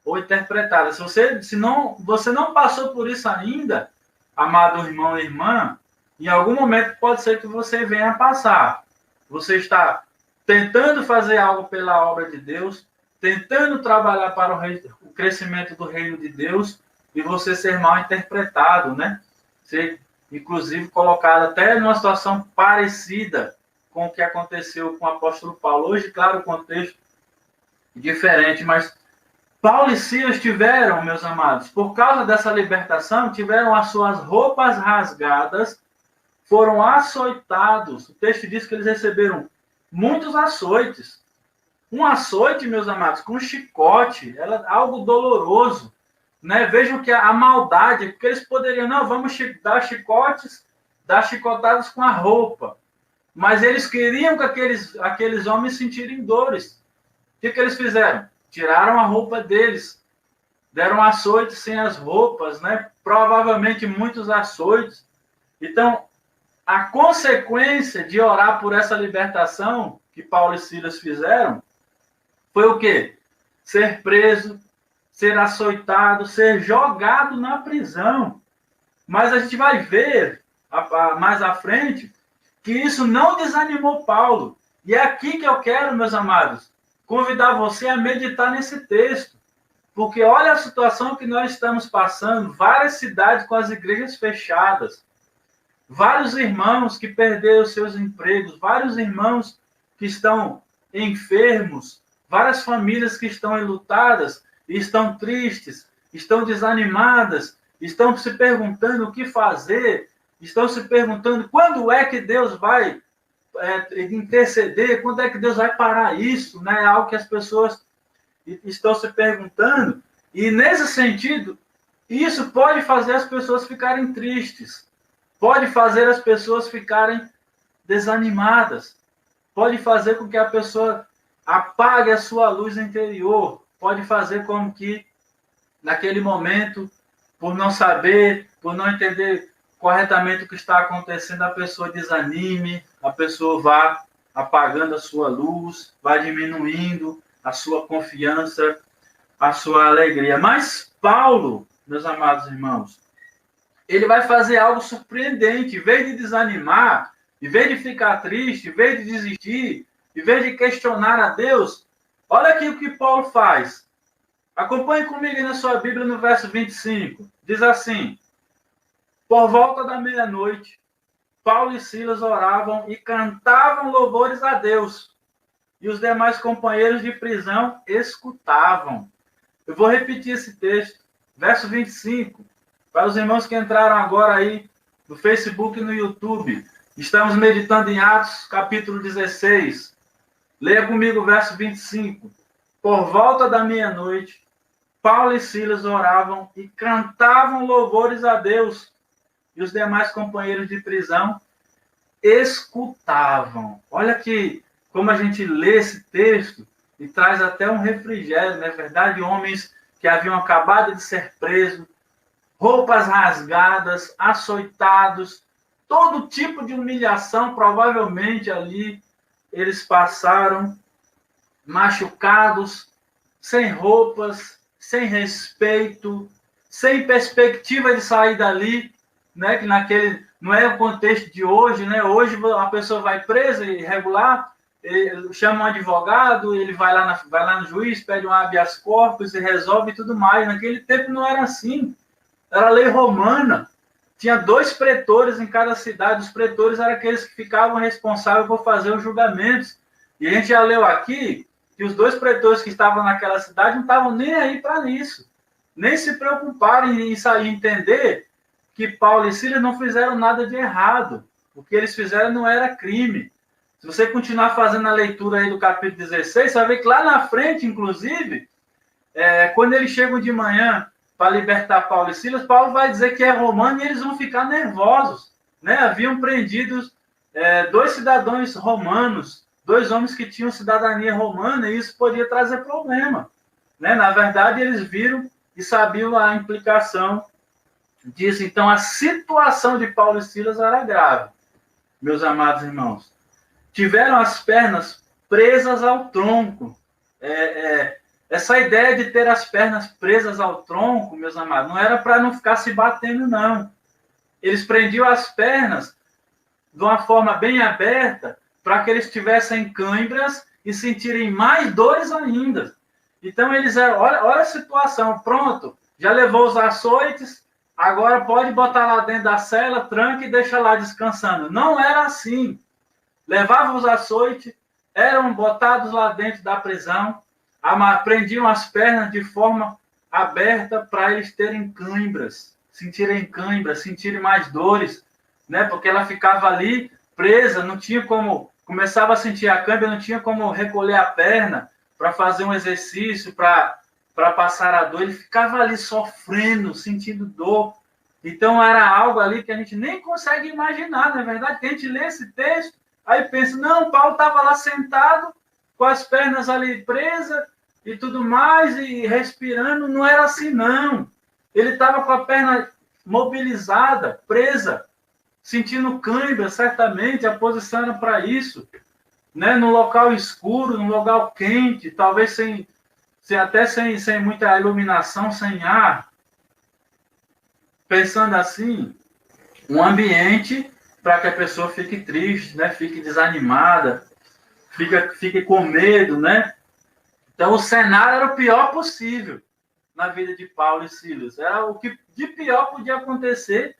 ou interpretada. Se você não passou por isso ainda, amado irmão e irmã, em algum momento pode ser que você venha passar. Você está tentando fazer algo pela obra de Deus, tentando trabalhar para o crescimento do reino de Deus, e você ser mal interpretado, né? Ser, inclusive, colocado até numa situação parecida com o que aconteceu com o apóstolo Paulo. Hoje, claro, o contexto é diferente, mas Paulo e Silas tiveram, meus amados, por causa dessa libertação, tiveram as suas roupas rasgadas, foram açoitados. O texto diz que eles receberam muitos açoites. Um açoite, meus amados, com um chicote, era algo doloroso, né? Vejam que a maldade, porque eles poderiam, não, vamos dar chicotes, dar chicotadas com a roupa. Mas eles queriam que aqueles homens sentirem dores. O que eles fizeram? Tiraram a roupa deles, deram açoites sem as roupas, né? Provavelmente muitos açoites. Então, a consequência de orar por essa libertação que Paulo e Silas fizeram foi o quê? Ser preso, ser açoitado, ser jogado na prisão. Mas a gente vai ver mais à frente que isso não desanimou Paulo. E é aqui que eu quero, meus amados, convidar você a meditar nesse texto. Porque olha a situação que nós estamos passando, várias cidades com as igrejas fechadas, vários irmãos que perderam seus empregos, vários irmãos que estão enfermos, várias famílias que estão enlutadas, estão tristes, estão desanimadas, estão se perguntando o que fazer, estão se perguntando quando é que Deus vai interceder, quando é que Deus vai parar isso, né? É algo que as pessoas estão se perguntando, e nesse sentido, isso pode fazer as pessoas ficarem tristes, pode fazer as pessoas ficarem desanimadas, pode fazer com que a pessoa apague a sua luz interior, pode fazer com que, naquele momento, por não saber, por não entender corretamente o que está acontecendo, a pessoa desanime, a pessoa vá apagando a sua luz, vá diminuindo a sua confiança, a sua alegria. Mas Paulo, meus amados irmãos, ele vai fazer algo surpreendente. Em vez de desanimar, em vez de ficar triste, em vez de desistir, em vez de questionar a Deus, olha aqui o que Paulo faz. Acompanhe comigo aí na sua Bíblia no verso 25. Diz assim: por volta da meia-noite, Paulo e Silas oravam e cantavam louvores a Deus. E os demais companheiros de prisão escutavam. Eu vou repetir esse texto. Verso 25. Para os irmãos que entraram agora aí no Facebook e no YouTube. Estamos meditando em Atos, capítulo 16. Leia comigo o verso 25. Por volta da meia-noite, Paulo e Silas oravam e cantavam louvores a Deus. E os demais companheiros de prisão escutavam. Olha que, como a gente lê esse texto e traz até um refrigério, não é verdade? Homens que haviam acabado de ser presos, roupas rasgadas, açoitados, todo tipo de humilhação, provavelmente ali eles passaram, machucados, sem roupas, sem respeito, sem perspectiva de sair dali, né? Que naquele não é o contexto de hoje, né? Hoje a pessoa vai presa irregular, chama um advogado, ele vai lá no juiz, pede um habeas corpus e resolve tudo mais. Naquele tempo não era assim. Era lei romana. Tinha 2 pretores em cada cidade. Os pretores eram aqueles que ficavam responsáveis por fazer os julgamentos. E a gente já leu aqui que os 2 pretores que estavam naquela cidade não estavam nem aí para isso. Nem se preocuparam em sair entender que Paulo e Silas não fizeram nada de errado. O que eles fizeram não era crime. Se você continuar fazendo a leitura aí do capítulo 16, você vai ver que lá na frente, inclusive, quando eles chegam de manhã para libertar Paulo e Silas, Paulo vai dizer que é romano e eles vão ficar nervosos. Né? Haviam prendido 2 cidadãos romanos, 2 homens que tinham cidadania romana, e isso podia trazer problema. Né? Na verdade, eles viram e sabiam a implicação disso. Então, a situação de Paulo e Silas era grave, meus amados irmãos. Tiveram as pernas presas ao tronco. Essa ideia de ter as pernas presas ao tronco, meus amados, não era para não ficar se batendo, não. Eles prendiam as pernas de uma forma bem aberta para que eles tivessem câimbras e sentirem mais dores ainda. Então, eles eram... Olha a situação. Pronto, já levou os açoites, agora pode botar lá dentro da cela, tranca e deixa lá descansando. Não era assim. Levavam os açoites, eram botados lá dentro da prisão, prendiam as pernas de forma aberta para eles terem câimbras, sentirem mais dores, né? Porque ela ficava ali presa, não tinha como, começava a sentir a câimbra, não tinha como recolher a perna para fazer um exercício, para passar a dor, ele ficava ali sofrendo, sentindo dor. Então era algo ali que a gente nem consegue imaginar, não é verdade? Que a gente lê esse texto, aí pensa, não, Paulo estava lá sentado, com as pernas ali presas e tudo mais, e respirando. Não era assim, não. Ele estava com a perna mobilizada, presa, sentindo cãibra, certamente, a posição era para isso. Né? Num local escuro, num local quente, talvez até sem muita iluminação, sem ar. Pensando assim, um ambiente para que a pessoa fique triste, né? Fique desanimada, fique com medo, né? Então, o cenário era o pior possível na vida de Paulo e Silas. Era o que de pior podia acontecer,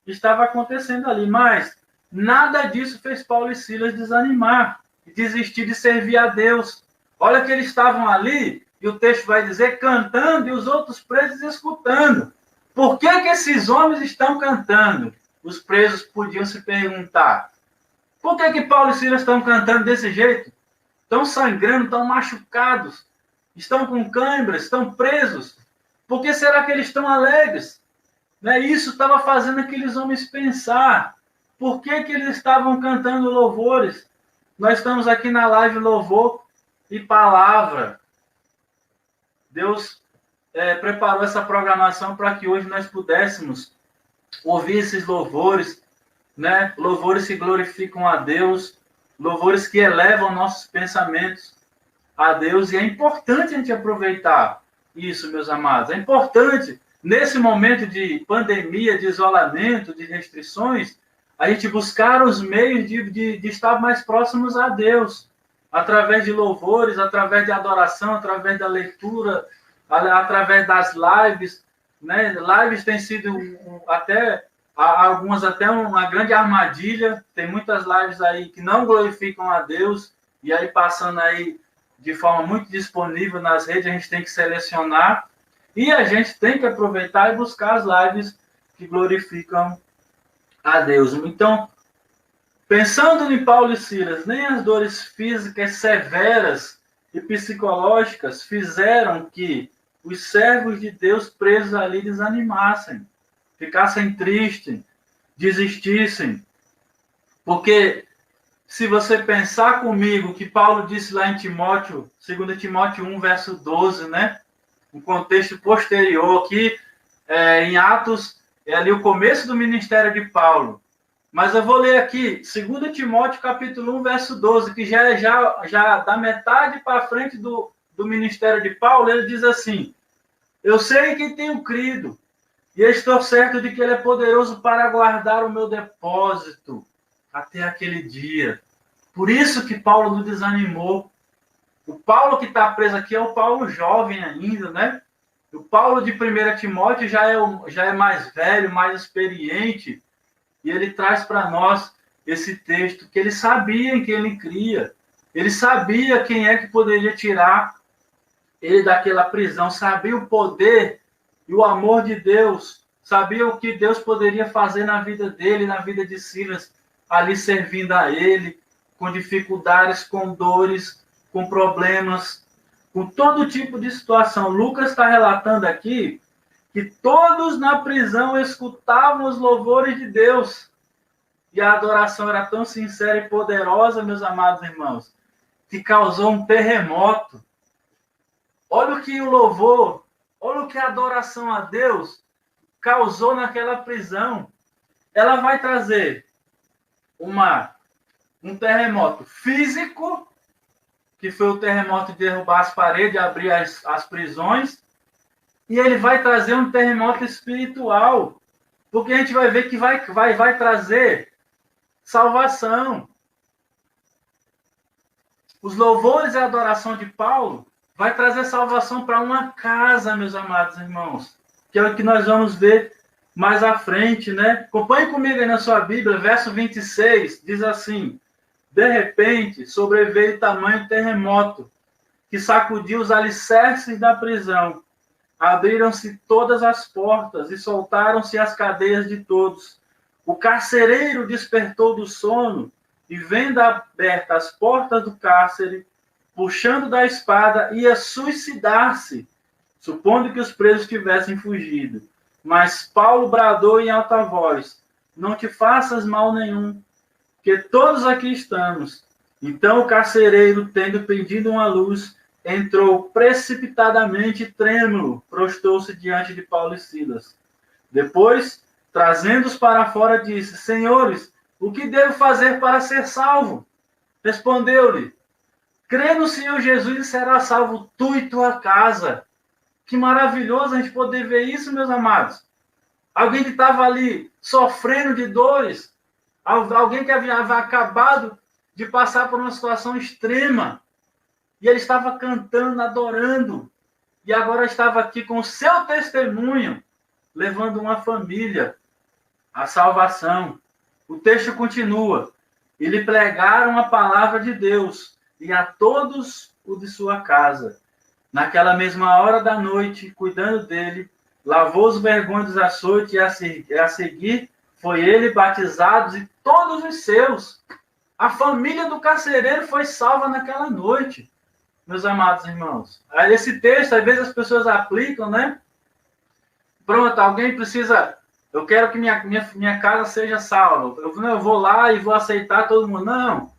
estava acontecendo ali. Mas nada disso fez Paulo e Silas desanimar e desistir de servir a Deus. Olha que eles estavam ali, e o texto vai dizer, cantando, e os outros presos escutando. Por que esses homens estão cantando? Os presos podiam se perguntar. Por que Paulo e Silas estão cantando desse jeito? Estão sangrando, estão machucados, estão com câimbras, estão presos. Por que será que eles estão alegres? Né? Isso estava fazendo aqueles homens pensar. Por que eles estavam cantando louvores? Nós estamos aqui na live Louvor e Palavra. Deus preparou essa programação para que hoje nós pudéssemos ouvir esses louvores, né? Louvores que glorificam a Deus, louvores que elevam nossos pensamentos a Deus, e é importante a gente aproveitar isso, meus amados. É importante, nesse momento de pandemia, de isolamento, de restrições, a gente buscar os meios de estar mais próximos a Deus, através de louvores, através de adoração, através da leitura, através das lives, né? Lives têm sido algumas até uma grande armadilha. Tem muitas lives aí que não glorificam a Deus, e aí passando aí de forma muito disponível nas redes, a gente tem que selecionar, e a gente tem que aproveitar e buscar as lives que glorificam a Deus. Então, pensando em Paulo e Silas, nem as dores físicas severas e psicológicas fizeram que os servos de Deus presos ali desanimassem, ficassem tristes, desistissem. Porque se você pensar comigo que Paulo disse lá em Timóteo, 2 Timóteo 1, verso 12, né? Um contexto posterior aqui, em Atos, é ali o começo do ministério de Paulo. Mas eu vou ler aqui, 2 Timóteo, capítulo 1, verso 12, que já da metade para frente do ministério de Paulo, ele diz assim: eu sei que tenho crido, e estou certo de que ele é poderoso para guardar o meu depósito até aquele dia. Por isso que Paulo não desanimou. O Paulo que está preso aqui é o Paulo jovem ainda, né? O Paulo de 1 Timóteo já é mais velho, mais experiente, e ele traz para nós esse texto que ele sabia em quem ele cria. Ele sabia quem é que poderia tirar ele daquela prisão, sabia o poder e o amor de Deus, sabia o que Deus poderia fazer na vida dele, na vida de Silas, ali servindo a ele, com dificuldades, com dores, com problemas, com todo tipo de situação. Lucas está relatando aqui que todos na prisão escutavam os louvores de Deus, e a adoração era tão sincera e poderosa, meus amados irmãos, que causou um terremoto. Olha o que o louvor, olha o que a adoração a Deus causou naquela prisão. Ela vai trazer um terremoto físico, que foi o terremoto de derrubar as paredes, abrir as prisões, e ele vai trazer um terremoto espiritual, porque a gente vai ver que vai trazer salvação. Os louvores e a adoração de Paulo vai trazer salvação para uma casa, meus amados irmãos, que é o que nós vamos ver mais à frente, né? Acompanhe comigo aí na sua Bíblia, verso 26, diz assim: de repente, sobreveio tamanho terremoto, que sacudiu os alicerces da prisão. Abriram-se todas as portas e soltaram-se as cadeias de todos. O carcereiro despertou do sono e, vendo abertas as portas do cárcere, puxando da espada, ia suicidar-se, supondo que os presos tivessem fugido. Mas Paulo bradou em alta voz: não te faças mal nenhum, que todos aqui estamos. Então o carcereiro, tendo pedido uma luz, entrou precipitadamente trêmulo, prostou-se diante de Paulo e Silas. Depois, trazendo-os para fora, disse: senhores, o que devo fazer para ser salvo? Respondeu-lhe: crê no Senhor Jesus e será salvo tu e tua casa. Que maravilhoso a gente poder ver isso, meus amados. Alguém que estava ali sofrendo de dores, alguém que havia acabado de passar por uma situação extrema, e ele estava cantando, adorando, e agora estava aqui com o seu testemunho, levando uma família à salvação. O texto continua: e lhe pregaram a palavra de Deus, e a todos o de sua casa. Naquela mesma hora da noite, cuidando dele, lavou os vergões dos açoites, e a seguir foi ele batizado e todos os seus. A família do carcereiro foi salva naquela noite, meus amados irmãos. Aí esse texto, às vezes as pessoas aplicam, né? Pronto, alguém precisa... Eu quero que minha casa seja salva. Eu vou lá e vou aceitar todo mundo. Não.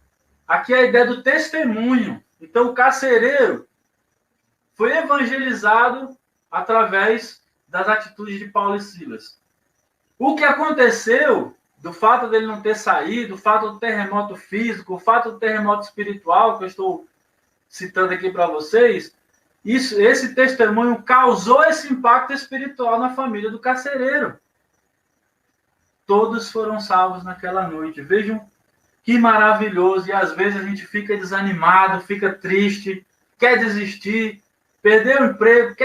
Aqui é a ideia do testemunho. Então, o carcereiro foi evangelizado através das atitudes de Paulo e Silas. O que aconteceu, do fato dele não ter saído, o fato do terremoto físico, o fato do terremoto espiritual, que eu estou citando aqui para vocês, esse testemunho causou esse impacto espiritual na família do carcereiro. Todos foram salvos naquela noite. Vejam que maravilhoso. E às vezes a gente fica desanimado, fica triste, quer desistir, perdeu o emprego,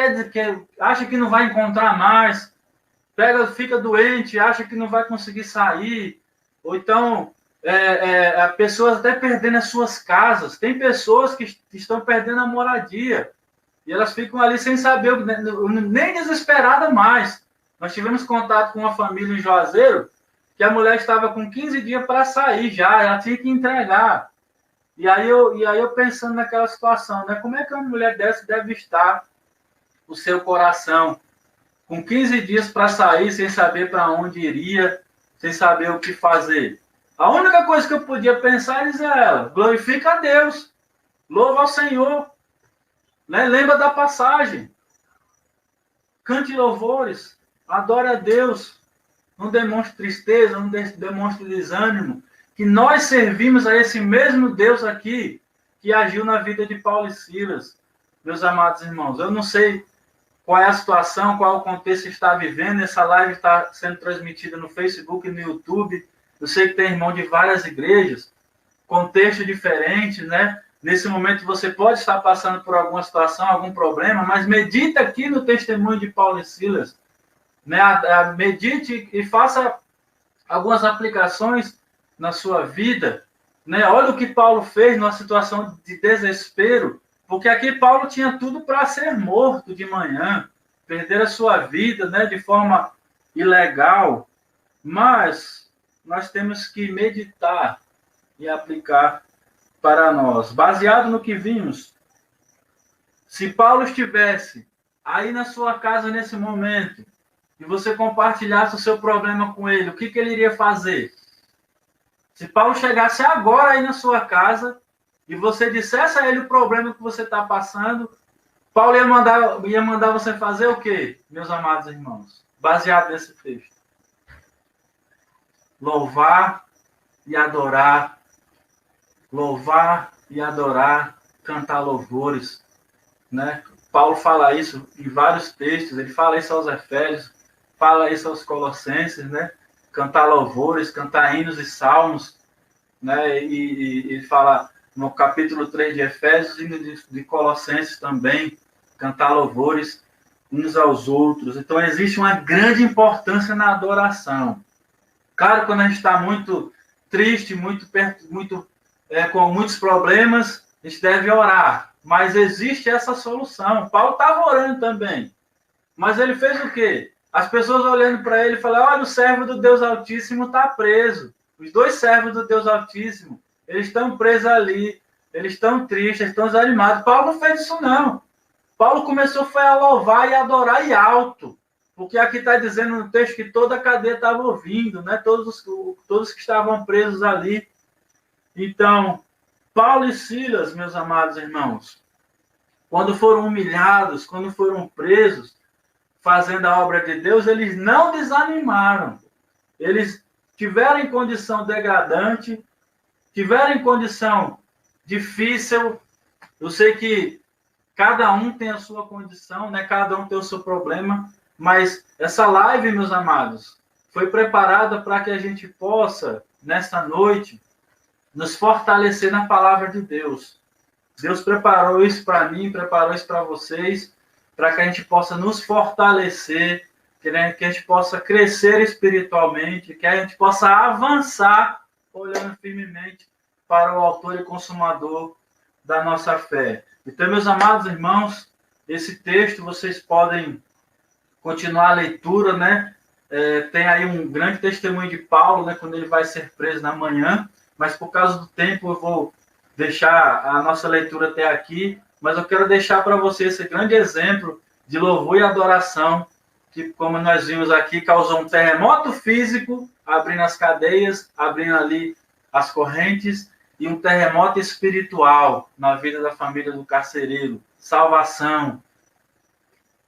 acha que não vai encontrar mais, fica doente, acha que não vai conseguir sair, ou então pessoas até perdendo as suas casas. Tem pessoas que estão perdendo a moradia e elas ficam ali sem saber, nem desesperada mais. Nós tivemos contato com uma família em Juazeiro que a mulher estava com 15 dias para sair já, ela tinha que entregar. E aí eu pensando naquela situação, né? Como é que uma mulher dessa deve estar o seu coração com 15 dias para sair, sem saber para onde iria, sem saber o que fazer? A única coisa que eu podia pensar é dizer a ela: glorifica a Deus, louva ao Senhor, né? Lembra da passagem, cante louvores, adore a Deus, não demonstre tristeza, não demonstre desânimo, que nós servimos a esse mesmo Deus aqui que agiu na vida de Paulo e Silas. Meus amados irmãos, eu não sei qual é a situação, qual é o contexto que está vivendo. Essa live está sendo transmitida no Facebook e no YouTube. Eu sei que tem irmão de várias igrejas, contexto diferente, né? Nesse momento você pode estar passando por alguma situação, algum problema, mas medita aqui no testemunho de Paulo e Silas, né? Medite e faça algumas aplicações na sua vida, né? Olha o que Paulo fez numa situação de desespero, porque aqui Paulo tinha tudo para ser morto de manhã, perder a sua vida, né, de forma ilegal, mas nós temos que meditar e aplicar para nós, baseado no que vimos. Se Paulo estivesse aí na sua casa nesse momento e você compartilhasse o seu problema com ele, o que ele iria fazer? Se Paulo chegasse agora aí na sua casa e você dissesse a ele o problema que você está passando, Paulo ia mandar você fazer o quê, meus amados irmãos? Baseado nesse texto. Louvar e adorar. Louvar e adorar, cantar louvores, né? Paulo fala isso em vários textos, ele fala isso aos Efésios, fala isso aos Colossenses, né? Cantar louvores, cantar hinos e salmos, né? E fala no capítulo 3 de Efésios e de Colossenses também, cantar louvores uns aos outros. Então, existe uma grande importância na adoração. Claro, quando a gente está muito triste, com muitos problemas, a gente deve orar. Mas existe essa solução. Paulo estava orando também. Mas ele fez o quê? As pessoas olhando para ele e falando: olha, o servo do Deus Altíssimo está preso. Os dois servos do Deus Altíssimo, eles estão presos ali, eles estão tristes, eles estão desanimados. Paulo não fez isso, não. Paulo começou a louvar e adorar e alto. Porque aqui está dizendo no texto que toda a cadeia estava ouvindo, né? Todos que estavam presos ali. Então, Paulo e Silas, meus amados irmãos, quando foram humilhados, quando foram presos, fazendo a obra de Deus, eles não desanimaram. Eles tiveram em condição degradante, tiveram em condição difícil. Eu sei que cada um tem a sua condição, né? Cada um tem o seu problema, mas essa live, meus amados, foi preparada para que a gente possa, nesta noite, nos fortalecer na palavra de Deus. Deus preparou isso para mim, preparou isso para vocês, para que a gente possa nos fortalecer, que a gente possa crescer espiritualmente, que a gente possa avançar, olhando firmemente para o autor e consumador da nossa fé. Então, meus amados irmãos, esse texto vocês podem continuar a leitura, né? Tem aí um grande testemunho de Paulo, né, quando ele vai ser preso na manhã, mas por causa do tempo eu vou deixar a nossa leitura até aqui, mas eu quero deixar para você esse grande exemplo de louvor e adoração, que, como nós vimos aqui, causou um terremoto físico, abrindo as cadeias, abrindo ali as correntes, e um terremoto espiritual na vida da família do carcereiro. salvação.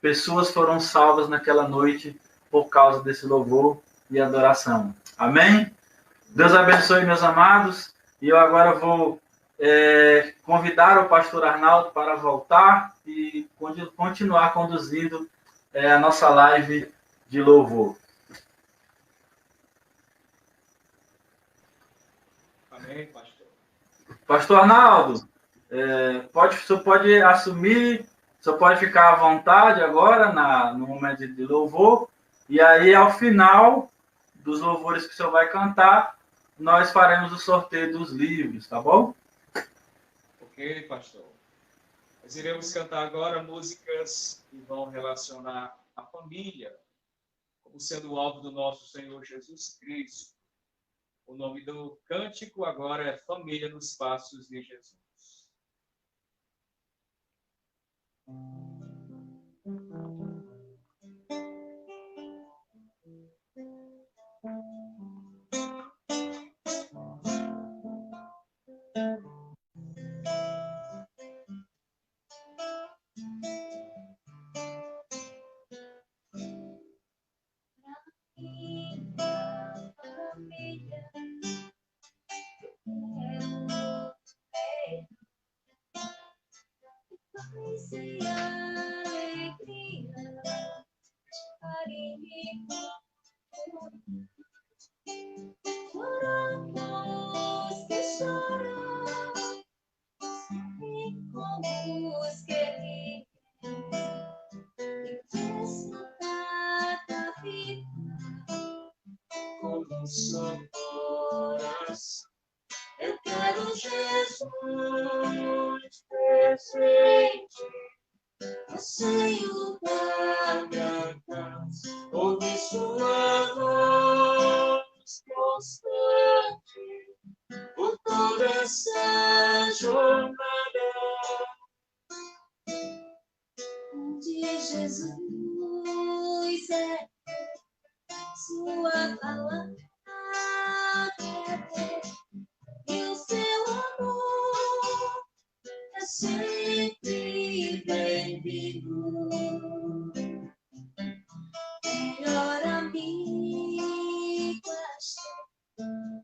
Pessoas foram salvas naquela noite por causa desse louvor e adoração. Amém? Deus abençoe, meus amados. E eu agora vou convidar o pastor Arnaldo para voltar e continuar conduzindo a nossa live de louvor. Amém, pastor. Pastor Arnaldo, você pode assumir, você pode ficar à vontade agora no momento de louvor, e aí ao final dos louvores que o senhor vai cantar, nós faremos o sorteio dos livros, tá bom? Ok, pastor. Nós iremos cantar agora músicas que vão relacionar a família, como sendo o alvo do nosso Senhor Jesus Cristo. O nome do cântico agora é Família nos Passos de Jesus. Eu quero Jesus presente no seio da minha casa, ouvir sua voz constante por toda essa jornada. Onde Jesus é, sua palavra e o seu amor é sempre bem-vindo. Melhor amigo estou,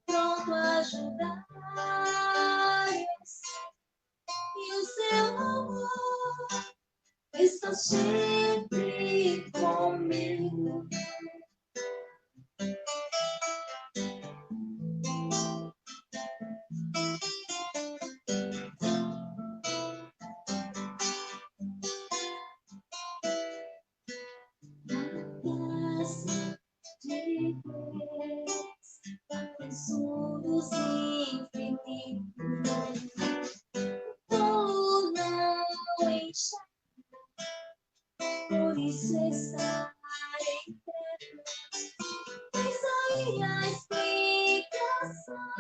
pronto a ajudar e o seu amor está sempre comigo. De Deus, tesoros infinitos, tolo não enxerga, por isso está em terra. Mas aí a explicação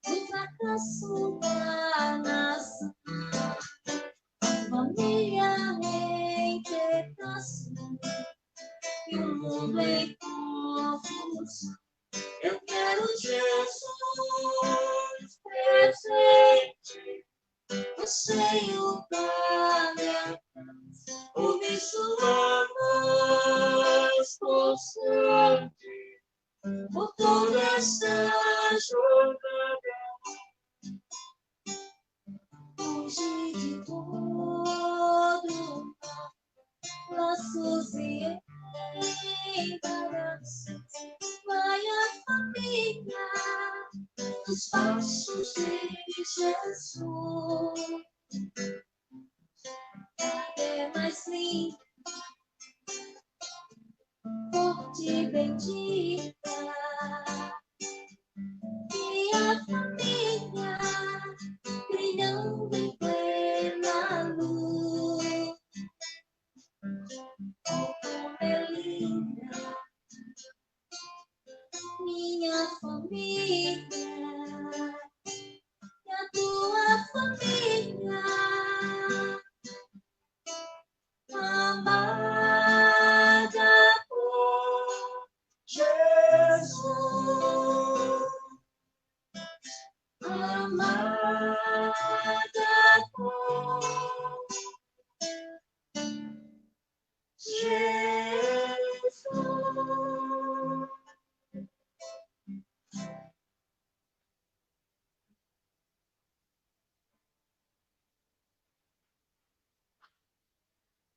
do fracasso da nação. Família em pedaços e o mundo em confusão. Eu quero Jesus presente no seio da minha casa, ouvir sua voz constante por toda essa jornada. Longe de todo mal, laços e embaraços, vai a família nos passos de Jesus. É mais lindo, forte e bendita, e a família brilhando em plena luz. Como é linda minha família e a tua família, amada por Jesus.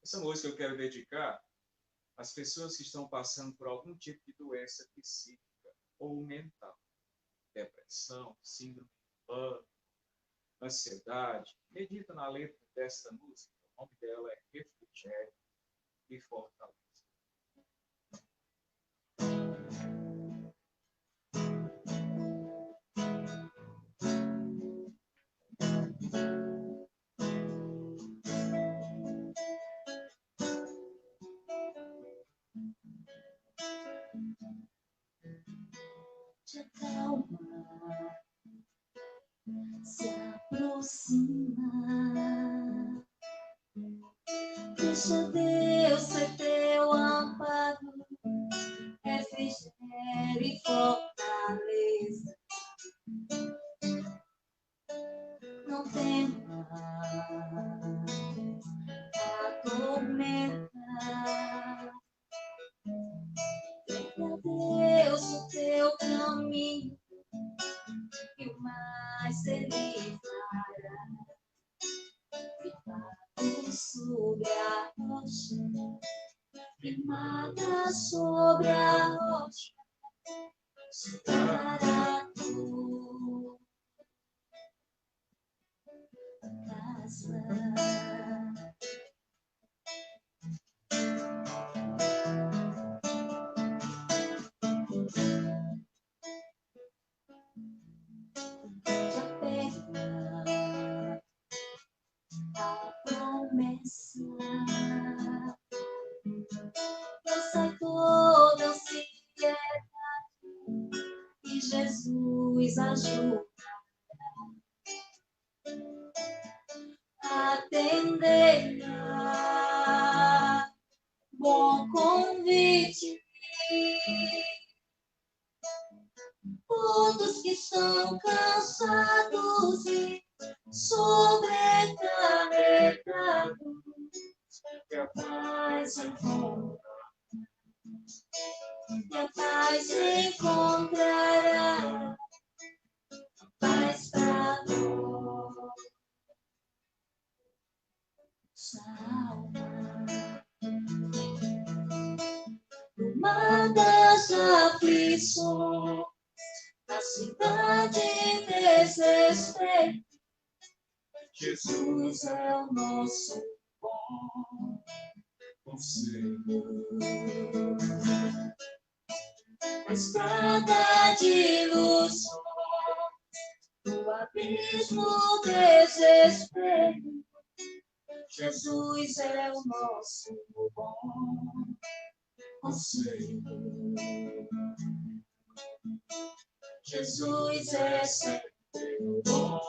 Essa música eu quero dedicar às pessoas que estão passando por algum tipo de doença psíquica ou mental. Depressão, síndrome de pânico, ansiedade. Medita na letra desta música. O nome dela é Refrigério e Fortaleza. Te acalma, se aproxima. Deixa Deus ser teu amparo, refrigério e fortaleza. Não temas a tormenta. Venha Deus o teu caminho e o mais ele fará. Firmado sobre a rocha, firmada sobre a rocha, estará tu casa. Já pega a promessa, lançai toda ansiedade e Jesus ajuda a atender. Bom convite, todos que estão cansados e sobrecarregados, que a paz encontra, que a paz encontrará, paz para nós, salva. No mar das aflições, na cidade em desespero, Jesus é o nosso bom conselho. Na estrada de ilusões, no abismo desespero, Jesus é o nosso bom conselho. Jesus é sempre bom.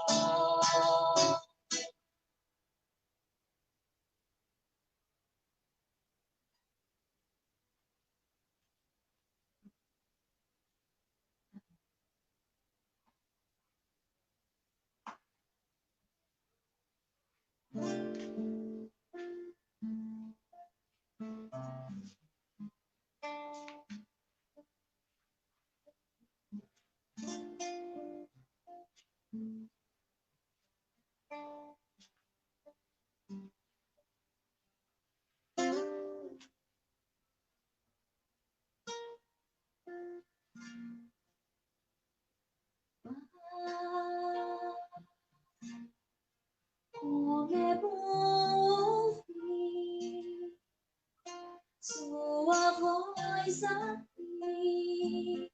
Como é bom ouvir sua voz aqui,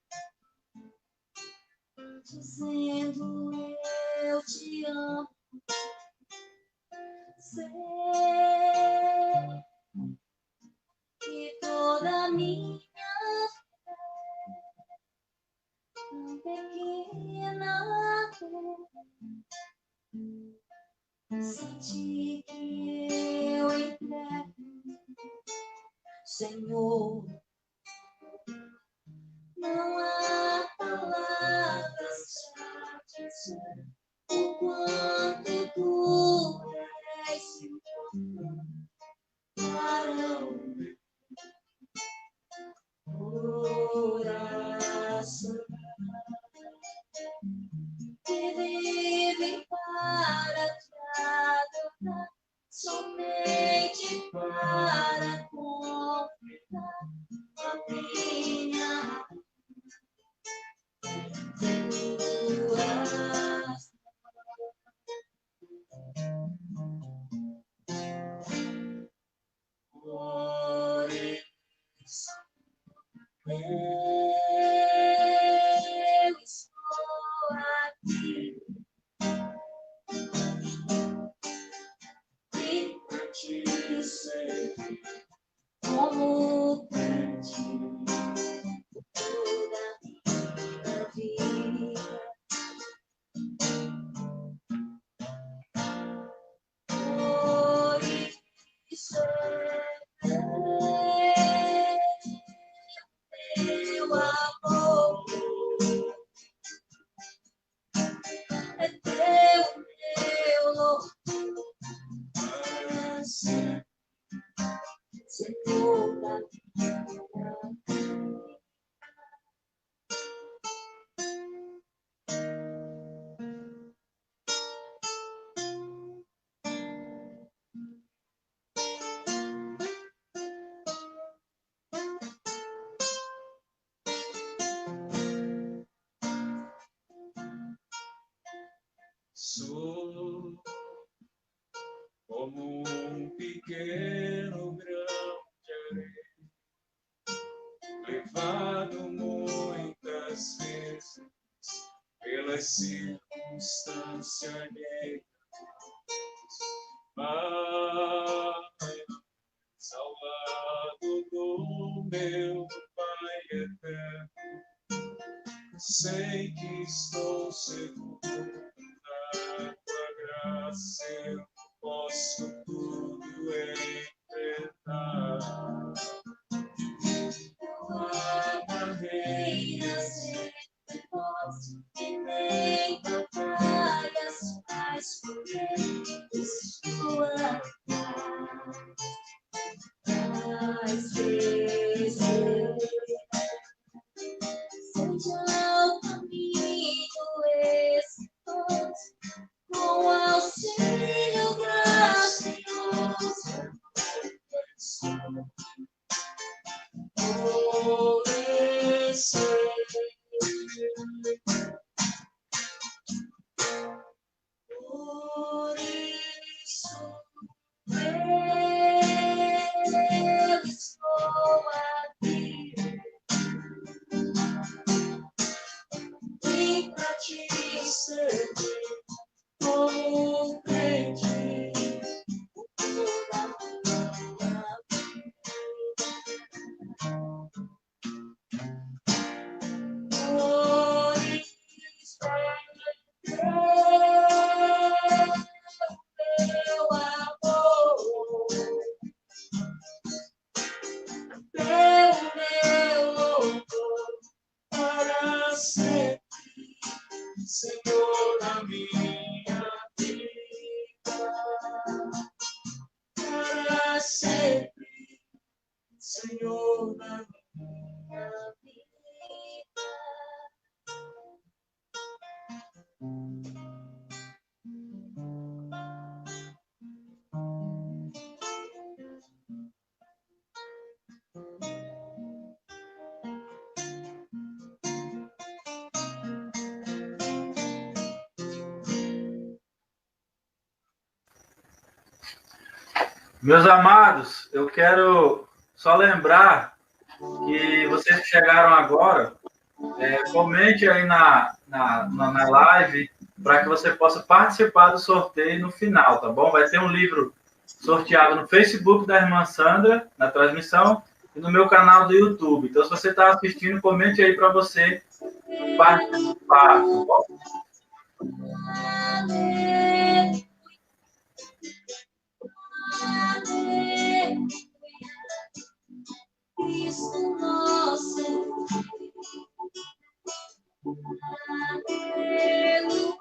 dizendo eu te amo. Sei que toda minha fé, tão pequena é, senti que eu entrego, Senhor. Não há palavras pra dizer o quanto tu és importante para o meu coração, que vive para te adorar, somente para completar a minha por isso eu estou aqui e pra te servir como cantinho toda minha vida. Por isso meu amor é teu, meu louvor para sempre, Senhor da minha vida. Sou como um pequeno grão de areia, levado muitas vezes pelas circunstâncias alheias, mas ao lado do meu Pai eterno, sei que estou seguro na tua graça, eu posso tudo enfrentar. Tua barreira sempre posso e nem batalhas faz correr, sua paz vezes seja o caminho exposto com auxílio gracioso. Por isso eu estou aqui e pra te servir como crente toda minha vida. Por isso meu amor, meu louvor para sempre, Senhor da minha vida, para sempre, Senhor da minha vida. Meus amados, eu quero só lembrar que vocês que chegaram agora, comente aí na live para que você possa participar do sorteio no final, tá bom? Vai ter um livro sorteado no Facebook da irmã Sandra, na transmissão, e no meu canal do YouTube. Então, se você está assistindo, comente aí para você participar, tá bom? Cristo nosso, aleluia.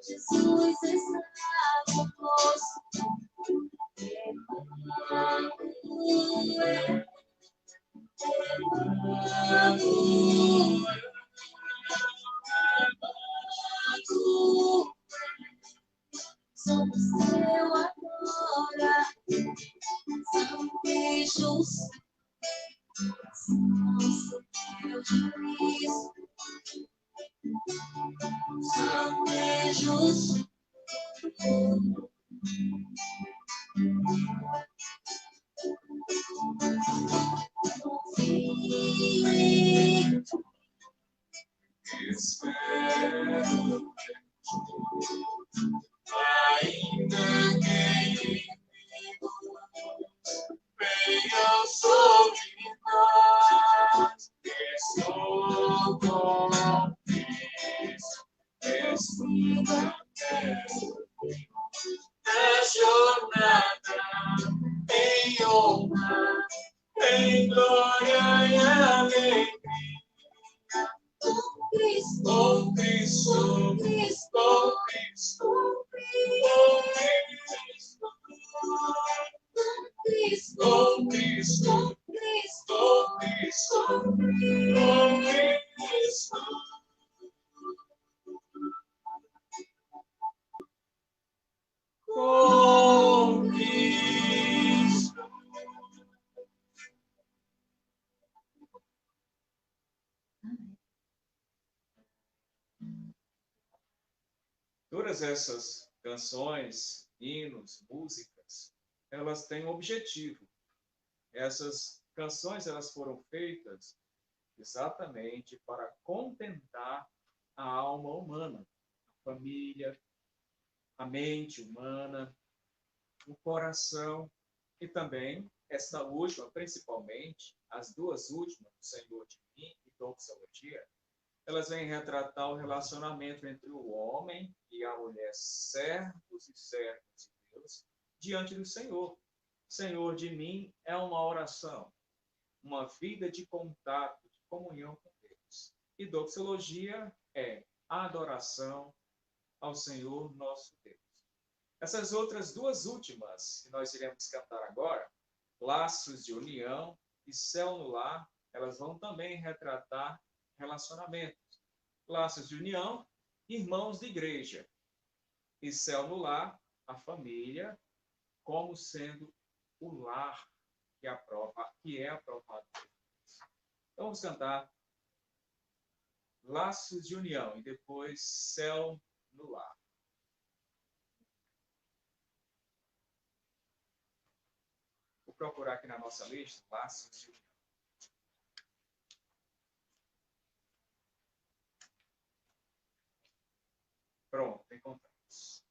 Jesus está conosco. Somos seu agora, santo e justo, nosso Deus Cristo, santo e justo. Confie, espero, ainda que venha sobre nós, estou com Cristo, estou na jornada, em honra, em glória e alegria. Com Cristo, com Cristo, com Cristo, com Cristo, com Cristo, com Cristo, com Cristo. Com Cristo. Todas essas canções, hinos, músicas, elas têm um objetivo. Essas canções elas foram feitas exatamente para contentar a alma humana, a família, a mente humana, o coração e também essa última, principalmente as duas últimas, o Senhor de mim e Doxologia, elas vêm retratar o relacionamento entre o homem e a mulher, servos e servas de Deus, diante do Senhor. Senhor de mim é uma oração, uma vida de contato, de comunhão com Deus. E doxologia é a adoração ao Senhor nosso Deus. Essas outras duas últimas que nós iremos cantar agora, Laços de União e Céu no Lar, elas vão também retratar relacionamentos. Laços de união, irmãos de igreja. E Céu no Lar, a família, como sendo o lar que é aprovado por Deus. Então vamos cantar Laços de União e depois Céu no Lar. Vou procurar aqui na nossa lista Laços de União. Pronto, encontramos.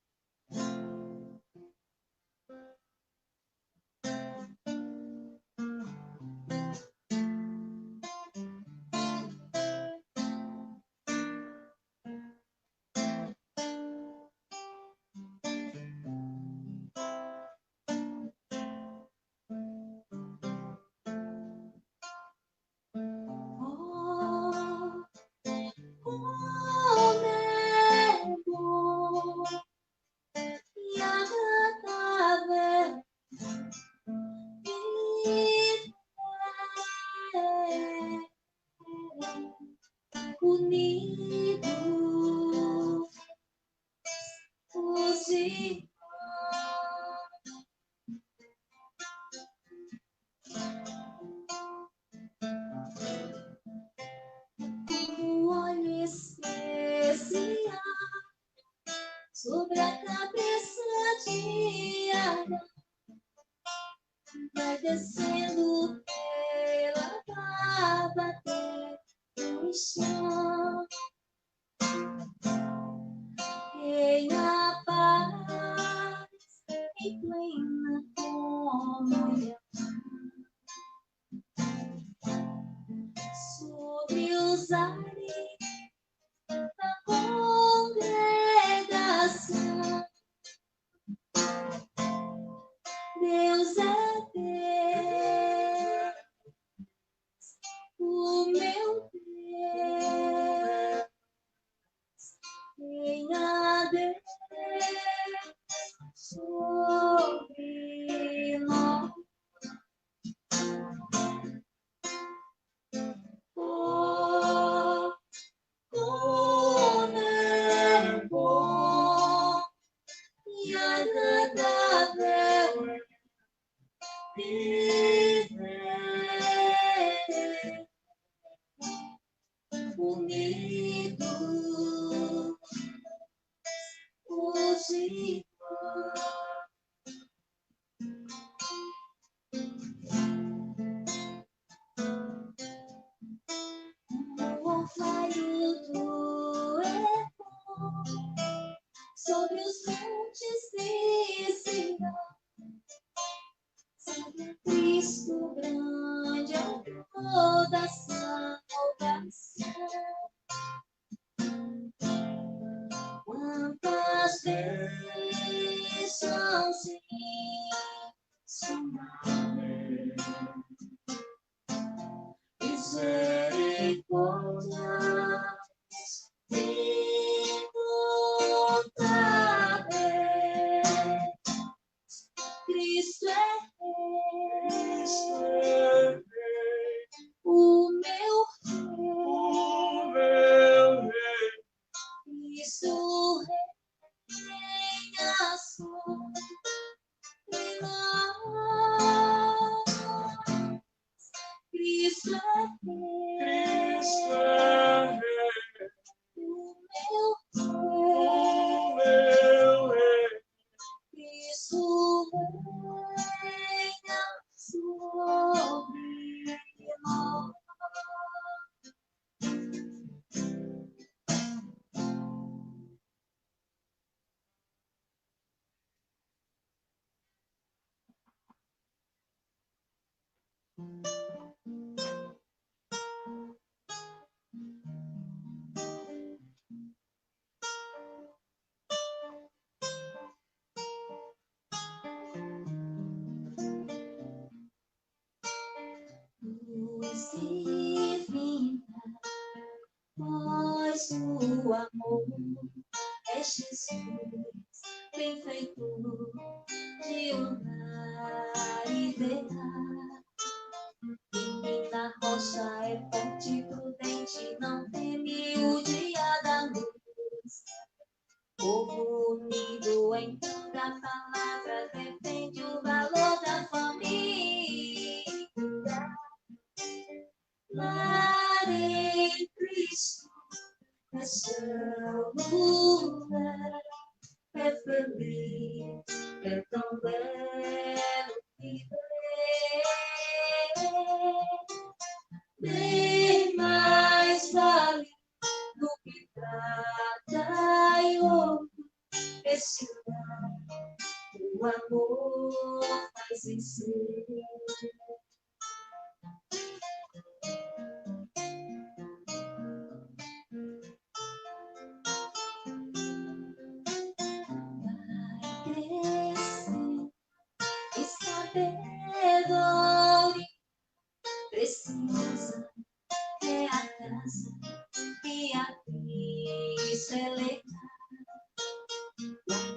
Unidos chão. Reina a paz em plena comunhão. Sobre os ares da congregação, Deus é Deus, o meu Deus, reina Deus sobre nós. Oh, como é bom e agradável viver unidos os irmãos. O orvalho do Hermon sobre os montes de Sião, sobre Cristo grande autor da salvação. Quantas bênçãos insumáveis, misericórdias incontáveis. Cristo é Rei, o meu Rei. Cristo reina sobre nós. Cristo é Rei, o meu Rei. Cristo reina sobre nós. Luz divina, pois o amor é Jesus, benfeitor de um lar ideal. Menina rocha é forte e prudente, não teme o dia da luz. Povo unido em toda palavra, defende o valor da família. Lar em Cristo é seu lugar, é feliz, é tão belo viver. Bem mais vale do que prata e ouro, esse lar, o amor faz vencer. Sabedoria precisa é a casa que a Cristo elevar.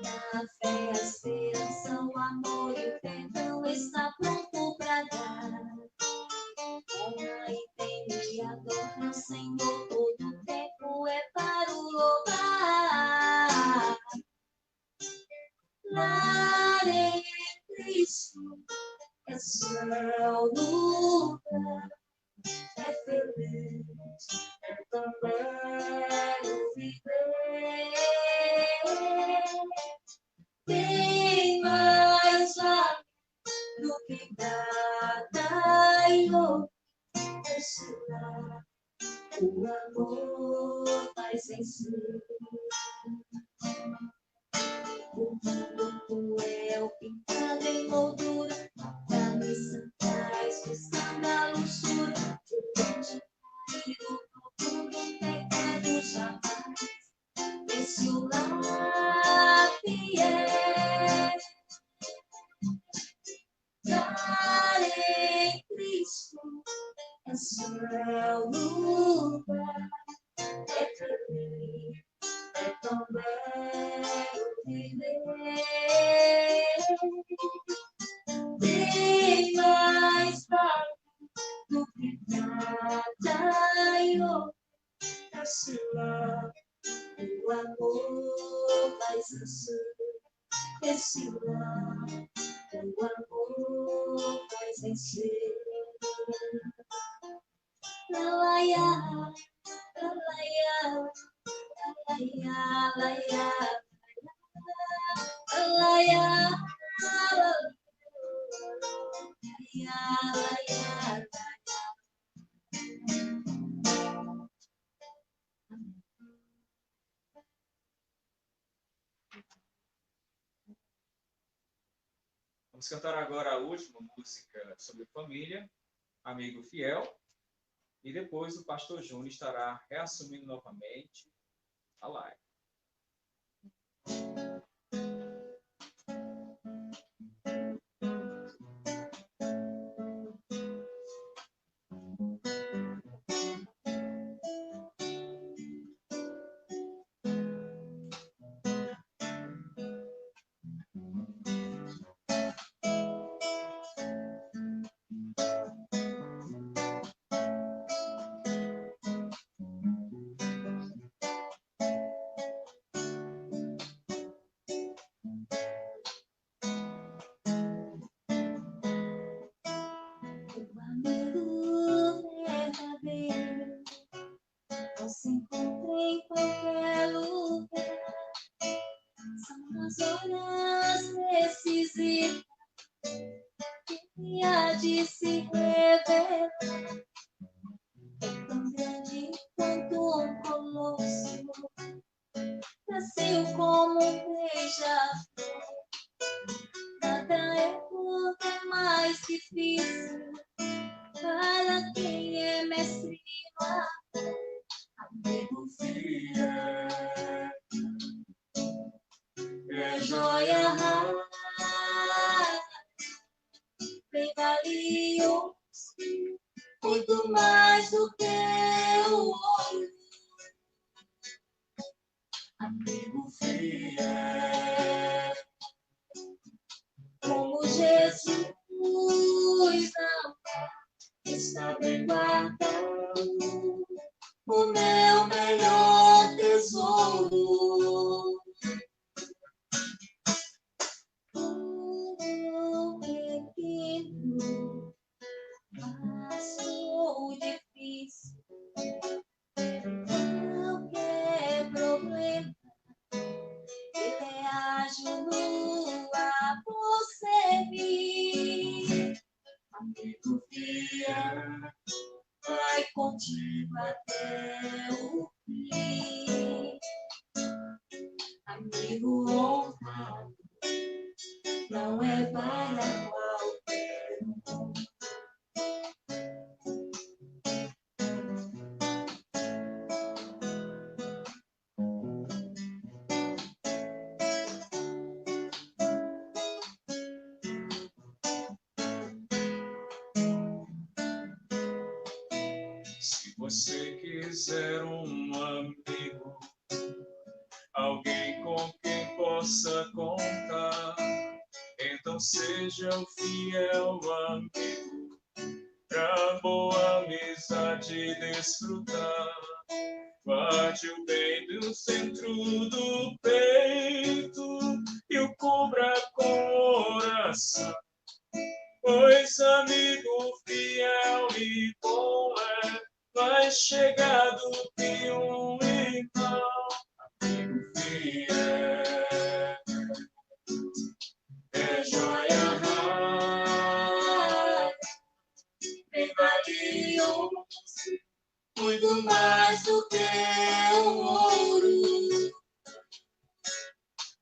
Na fé, a esperança, o amor e o perdão está pronto para dar. Honra e teme, adora o Senhor, todo tempo é para o louvar. Lar em Cristo é seu lugar, é feliz, é tão belo viver. Tem mais vale do que prata e ouro, esse lar, o amor faz vencer. O mundo cruel, pintado em moldura, da missa traz, buscando a luxúria, de caído profundo pecado jamais. Esse o lar fiel, dar em Cristo é seu lugar, é feliz, é tão belo viver. Tem mais valor do que nada e ouro, esse lar, o amor faz vencer. Esse lar, o amor faz vencer. Laia, laia, laia, laia, laia, laia. Vamos cantar agora a última música sobre família, Amigo Fiel, e depois o pastor Júnior estará reassumindo novamente a live. Se encontra em qualquer lugar, são as horas decisivas que há de se revelar. É tão grande quanto um colosso, nasceu como um beija-flor. Nada é por mais difícil para quem é mestre no amor. Amigo fiel, é joia rara, bem valioso, muito mais do que o ouro. Amigo fiel, como Jesus está bem guardado o meu melhor tesouro. O pequeno, fácil, difícil, qualquer problema, ele é ágil no amor servir. Amigo fiel, vai contigo até o fim. Amigo honrado, não é para qualquer um. Se você quiser um amigo, alguém com quem possa contar, então seja um fiel amigo, pra boa amizade desfrutar. Guarde o bem do centro do peito e o cubra com oração, pois amigo fiel e bom é mais chegado que um irmão. Amigo fiel, é joia rara, bem valioso, muito mais do que o ouro.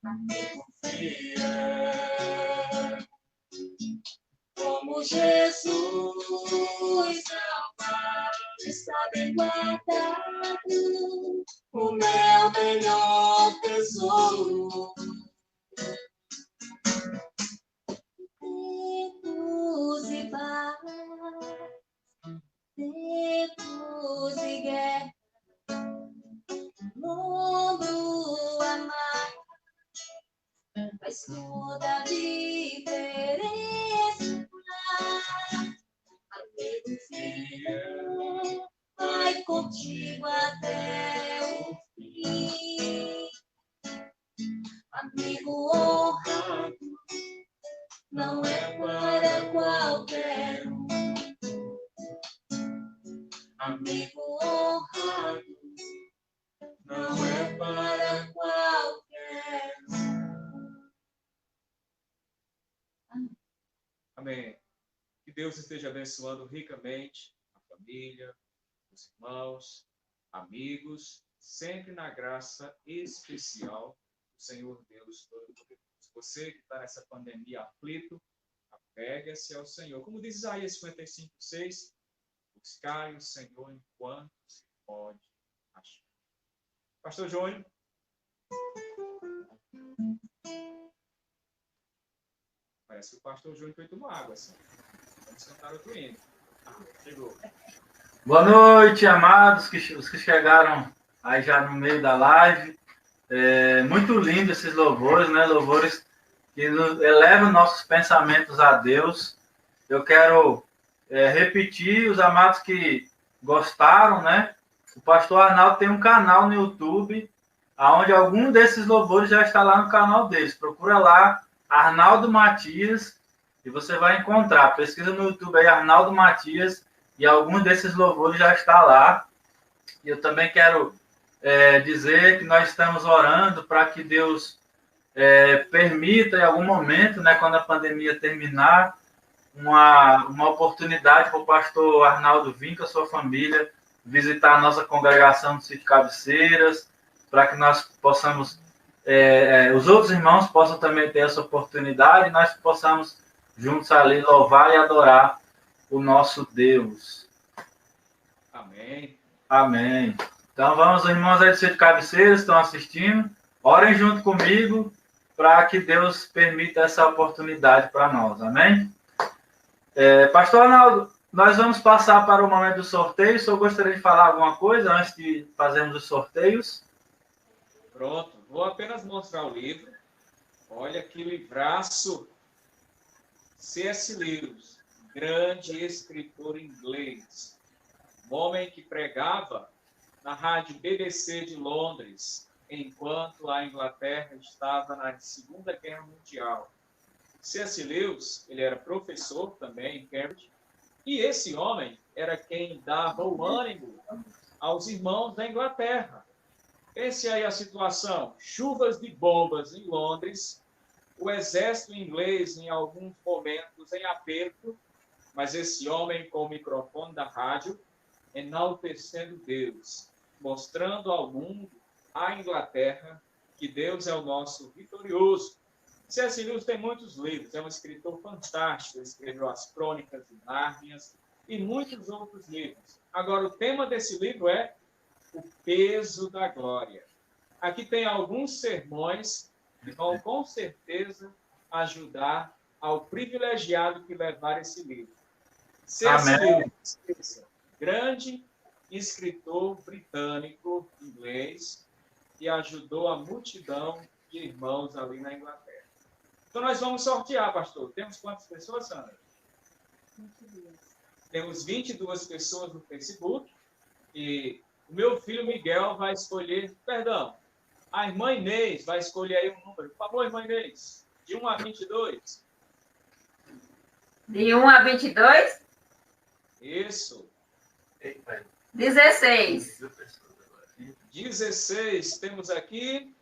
Amigo fiel, como Jesus está bem guardado, o meu melhor tesouro. Tempos e paz, tempos de guerra, mundo amar, faz toda a diferença. Amigo fiel, vai contigo até o fim. Amigo honrado, não é para qualquer um. Amigo honrado, não é para qualquer um. Amém. Que Deus esteja abençoando ricamente a família, os irmãos, amigos, sempre na graça especial do Senhor Deus Todo-Poderoso. Você que está nessa pandemia aflito, apegue-se ao Senhor. Como diz Isaías 55:6, buscai o Senhor enquanto se pode achar. Pastor Júnior. Parece que o pastor Júnior foi tomar água, assim. Vamos cantar outro hino. Chegou. Boa noite, amados, os que chegaram aí já no meio da live. Muito lindo esses louvores, né? Louvores que elevam nossos pensamentos a Deus. Eu quero repetir, os amados que gostaram, né? O pastor Arnaldo tem um canal no YouTube, onde algum desses louvores já está lá no canal deles. Procura lá, Arnaldo Matias, e você vai encontrar. Pesquisa no YouTube aí, Arnaldo Matias, e algum desses louvores já está lá. E eu também quero dizer que nós estamos orando para que Deus permita, em algum momento, né, quando a pandemia terminar, uma oportunidade para o pastor Arnaldo vir com a sua família visitar a nossa congregação do Sítio Cabeceiras, para que nós possamos, os outros irmãos possam também ter essa oportunidade e nós possamos juntos ali louvar e adorar o nosso Deus. Amém. Amém. Então vamos, os irmãos aí do Sítio Cabeceiras estão assistindo, orem junto comigo para que Deus permita essa oportunidade para nós. Amém? Pastor Arnaldo, nós vamos passar para o momento do sorteio. Se eu gostaria de falar alguma coisa antes de fazermos os sorteios. Pronto, vou apenas mostrar o livro. Olha que livraço. C.S. Lewis, grande escritor inglês. Um homem que pregava na rádio BBC de Londres, enquanto a Inglaterra estava na Segunda Guerra Mundial. C.S. Lewis, ele era professor também em Cambridge, e esse homem era quem dava o ânimo aos irmãos da Inglaterra. Pense aí a situação, chuvas de bombas em Londres, o exército inglês em alguns momentos em aperto, mas esse homem com o microfone da rádio, enaltecendo Deus, mostrando ao mundo, à Inglaterra, que Deus é o nosso vitorioso. C.S. Lewis tem muitos livros, é um escritor fantástico, ele escreveu as Crônicas de Nárnia e muitos outros livros. Agora, o tema desse livro é O Peso da Glória. Aqui tem alguns sermões que vão, com certeza, ajudar ao privilegiado que levar esse livro. C.S. Lewis, grande escritor britânico, inglês, que ajudou a multidão de irmãos ali na Inglaterra. Então, nós vamos sortear, pastor. Temos quantas pessoas, Sandra? 22. Temos 22 pessoas no Facebook. E o meu filho Miguel vai escolher... Perdão. A irmã Inês vai escolher aí um número. Por favor, irmã Inês. De 1 a 22. De 1 a 22? Isso. 16. 16. Temos aqui...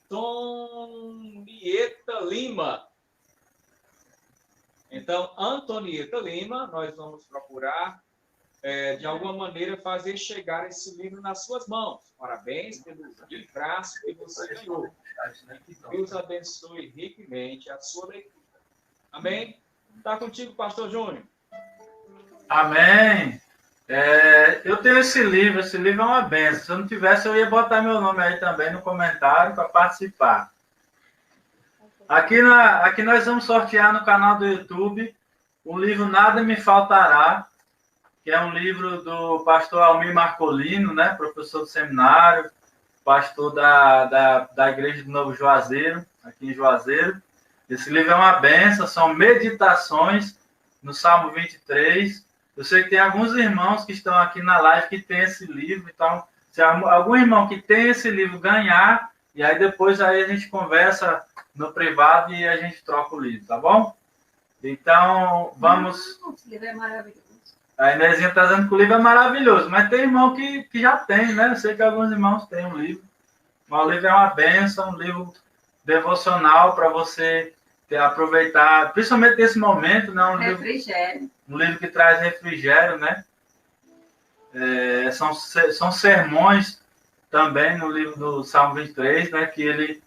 Antonieta Lima. Então, Antonieta Lima, nós vamos procurar, de alguma maneira, fazer chegar esse livro nas suas mãos. Parabéns pelo livraço que você ganhou. Que Deus abençoe riquamente a sua leitura. Amém? Está contigo, pastor Júnior. Amém. Eu tenho esse livro é uma benção. Se eu não tivesse, eu ia botar meu nome aí também no comentário para participar. Aqui nós vamos sortear no canal do YouTube o livro Nada Me Faltará, que é um livro do pastor Almir Marcolino, né, professor do seminário, pastor da Igreja do Novo Juazeiro, aqui em Juazeiro. Esse livro é uma benção, são meditações no Salmo 23. Eu sei que tem alguns irmãos que estão aqui na live que tem esse livro, então, se algum irmão que tem esse livro ganhar, e aí depois aí a gente conversa no privado e a gente troca o livro, tá bom? Então, vamos... Esse livro é maravilhoso. A Inezinha está dizendo que o livro é maravilhoso, mas tem irmão que já tem, né? Eu sei que alguns irmãos têm um livro. Mas o livro é uma bênção, um livro devocional para você aproveitar, principalmente nesse momento, né? Refrigério. Um livro que traz refrigério, né? São sermões também no livro do Salmo 23, né? Que ele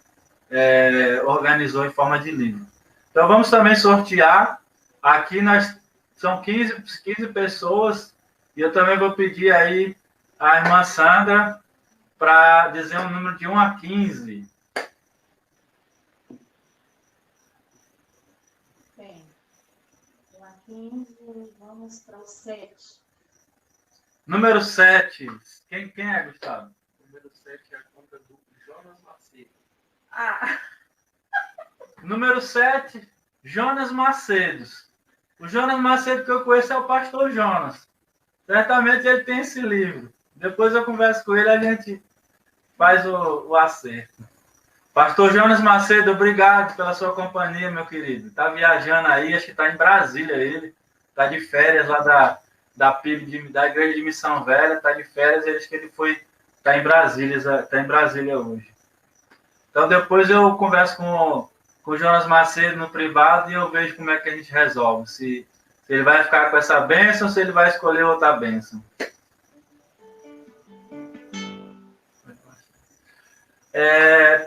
organizou em forma de livro. Então, vamos também sortear. Aqui são 15 pessoas, e eu também vou pedir aí a irmã Sandra para dizer um número de 1 a 15. Bem, 1 a 15, vamos para o 7. Número 7. Quem é, Gustavo? Número 7 é a conta do Jonas Macedo. Número 7, Jonas Macedos. O Jonas Macedo que eu conheço é o pastor Jonas. Certamente ele tem esse livro. Depois eu converso com ele, a gente faz o acerto. Pastor Jonas Macedo, obrigado pela sua companhia, meu querido. Está viajando aí, acho que está em Brasília ele. Está de férias lá da PIB, da Igreja de Missão Velha. Está de férias, acho que ele está em Brasília hoje. Então depois eu converso com o Jonas Macedo no privado e eu vejo como é que a gente resolve. Se ele vai ficar com essa bênção ou se ele vai escolher outra bênção.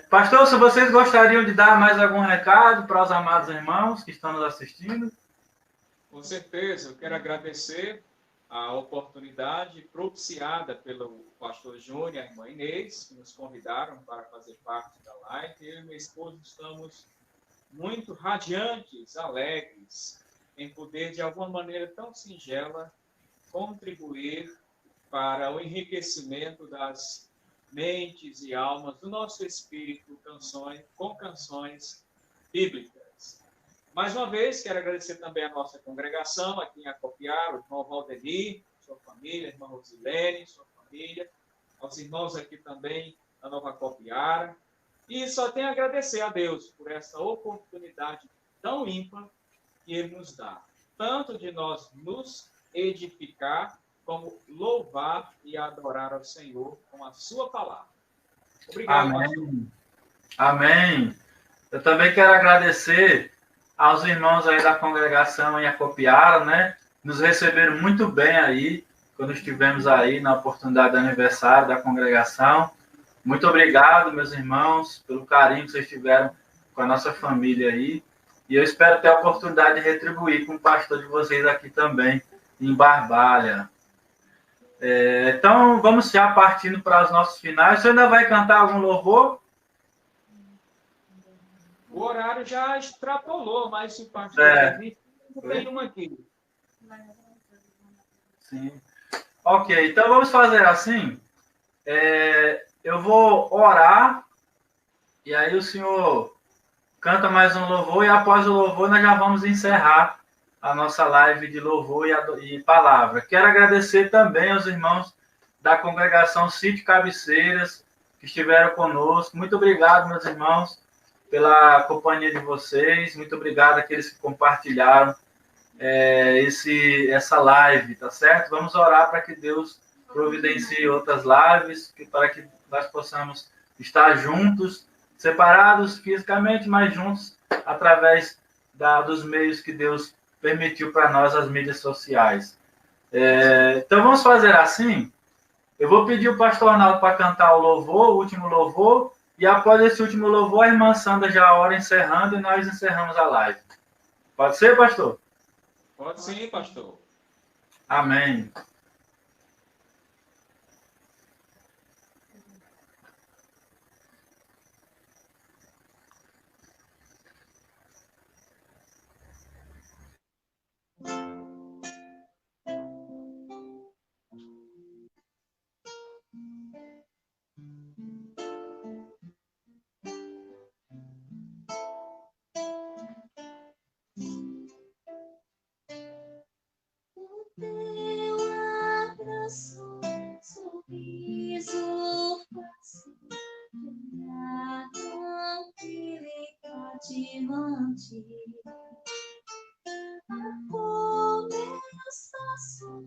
Pastor, se vocês gostariam de dar mais algum recado para os amados irmãos que estão nos assistindo? Com certeza, eu quero agradecer a oportunidade propiciada pelo pastor Júnior e a irmã Inês, que nos convidaram para fazer parte da live. Eu e minha esposa estamos muito radiantes, alegres, em poder, de alguma maneira tão singela, contribuir para o enriquecimento das mentes e almas do nosso espírito com canções bíblicas. Mais uma vez, quero agradecer também a nossa congregação aqui em Acopiara, o irmão Valdemir, sua família, a irmã Rosilene, sua família, aos irmãos aqui também da Nova Acopiara. E só tenho a agradecer a Deus por essa oportunidade tão ímpar que Ele nos dá. Tanto de nós nos edificar, como louvar e adorar ao Senhor com a sua palavra. Obrigado, Amém. pastor. Amém. Eu também quero agradecer aos irmãos aí da congregação em Acopiara, né? Nos receberam muito bem aí, quando estivemos aí na oportunidade do aniversário da congregação. Muito obrigado, meus irmãos, pelo carinho que vocês tiveram com a nossa família aí. E eu espero ter a oportunidade de retribuir com o pastor de vocês aqui também, em Barbalha. Então, vamos já partindo para os nossos finais. Você ainda vai cantar algum louvor? O horário já extrapolou, mas se o pastor tem uma aqui. Sim. Ok, então vamos fazer assim. Eu vou orar, e aí o senhor canta mais um louvor, e após o louvor nós já vamos encerrar a nossa live de louvor e palavra. Quero agradecer também aos irmãos da congregação Sítio Cabeceiras, que estiveram conosco. Muito obrigado, meus irmãos, pela companhia de vocês. Muito obrigado àqueles que compartilharam essa live, tá certo? Vamos orar para que Deus providencie outras lives, para que nós possamos estar juntos, separados fisicamente, mas juntos através dos meios que Deus permitiu para nós as mídias sociais. Então vamos fazer assim. Eu vou pedir o pastor Arnaldo para cantar o louvor, o último louvor, e após esse último louvor, a irmã Sandra já ora encerrando e nós encerramos a live. Pode ser, pastor? Pode sim, pastor. Amém. Teu abraço, sorriso fácil, a tranquilidade mantive. Começaço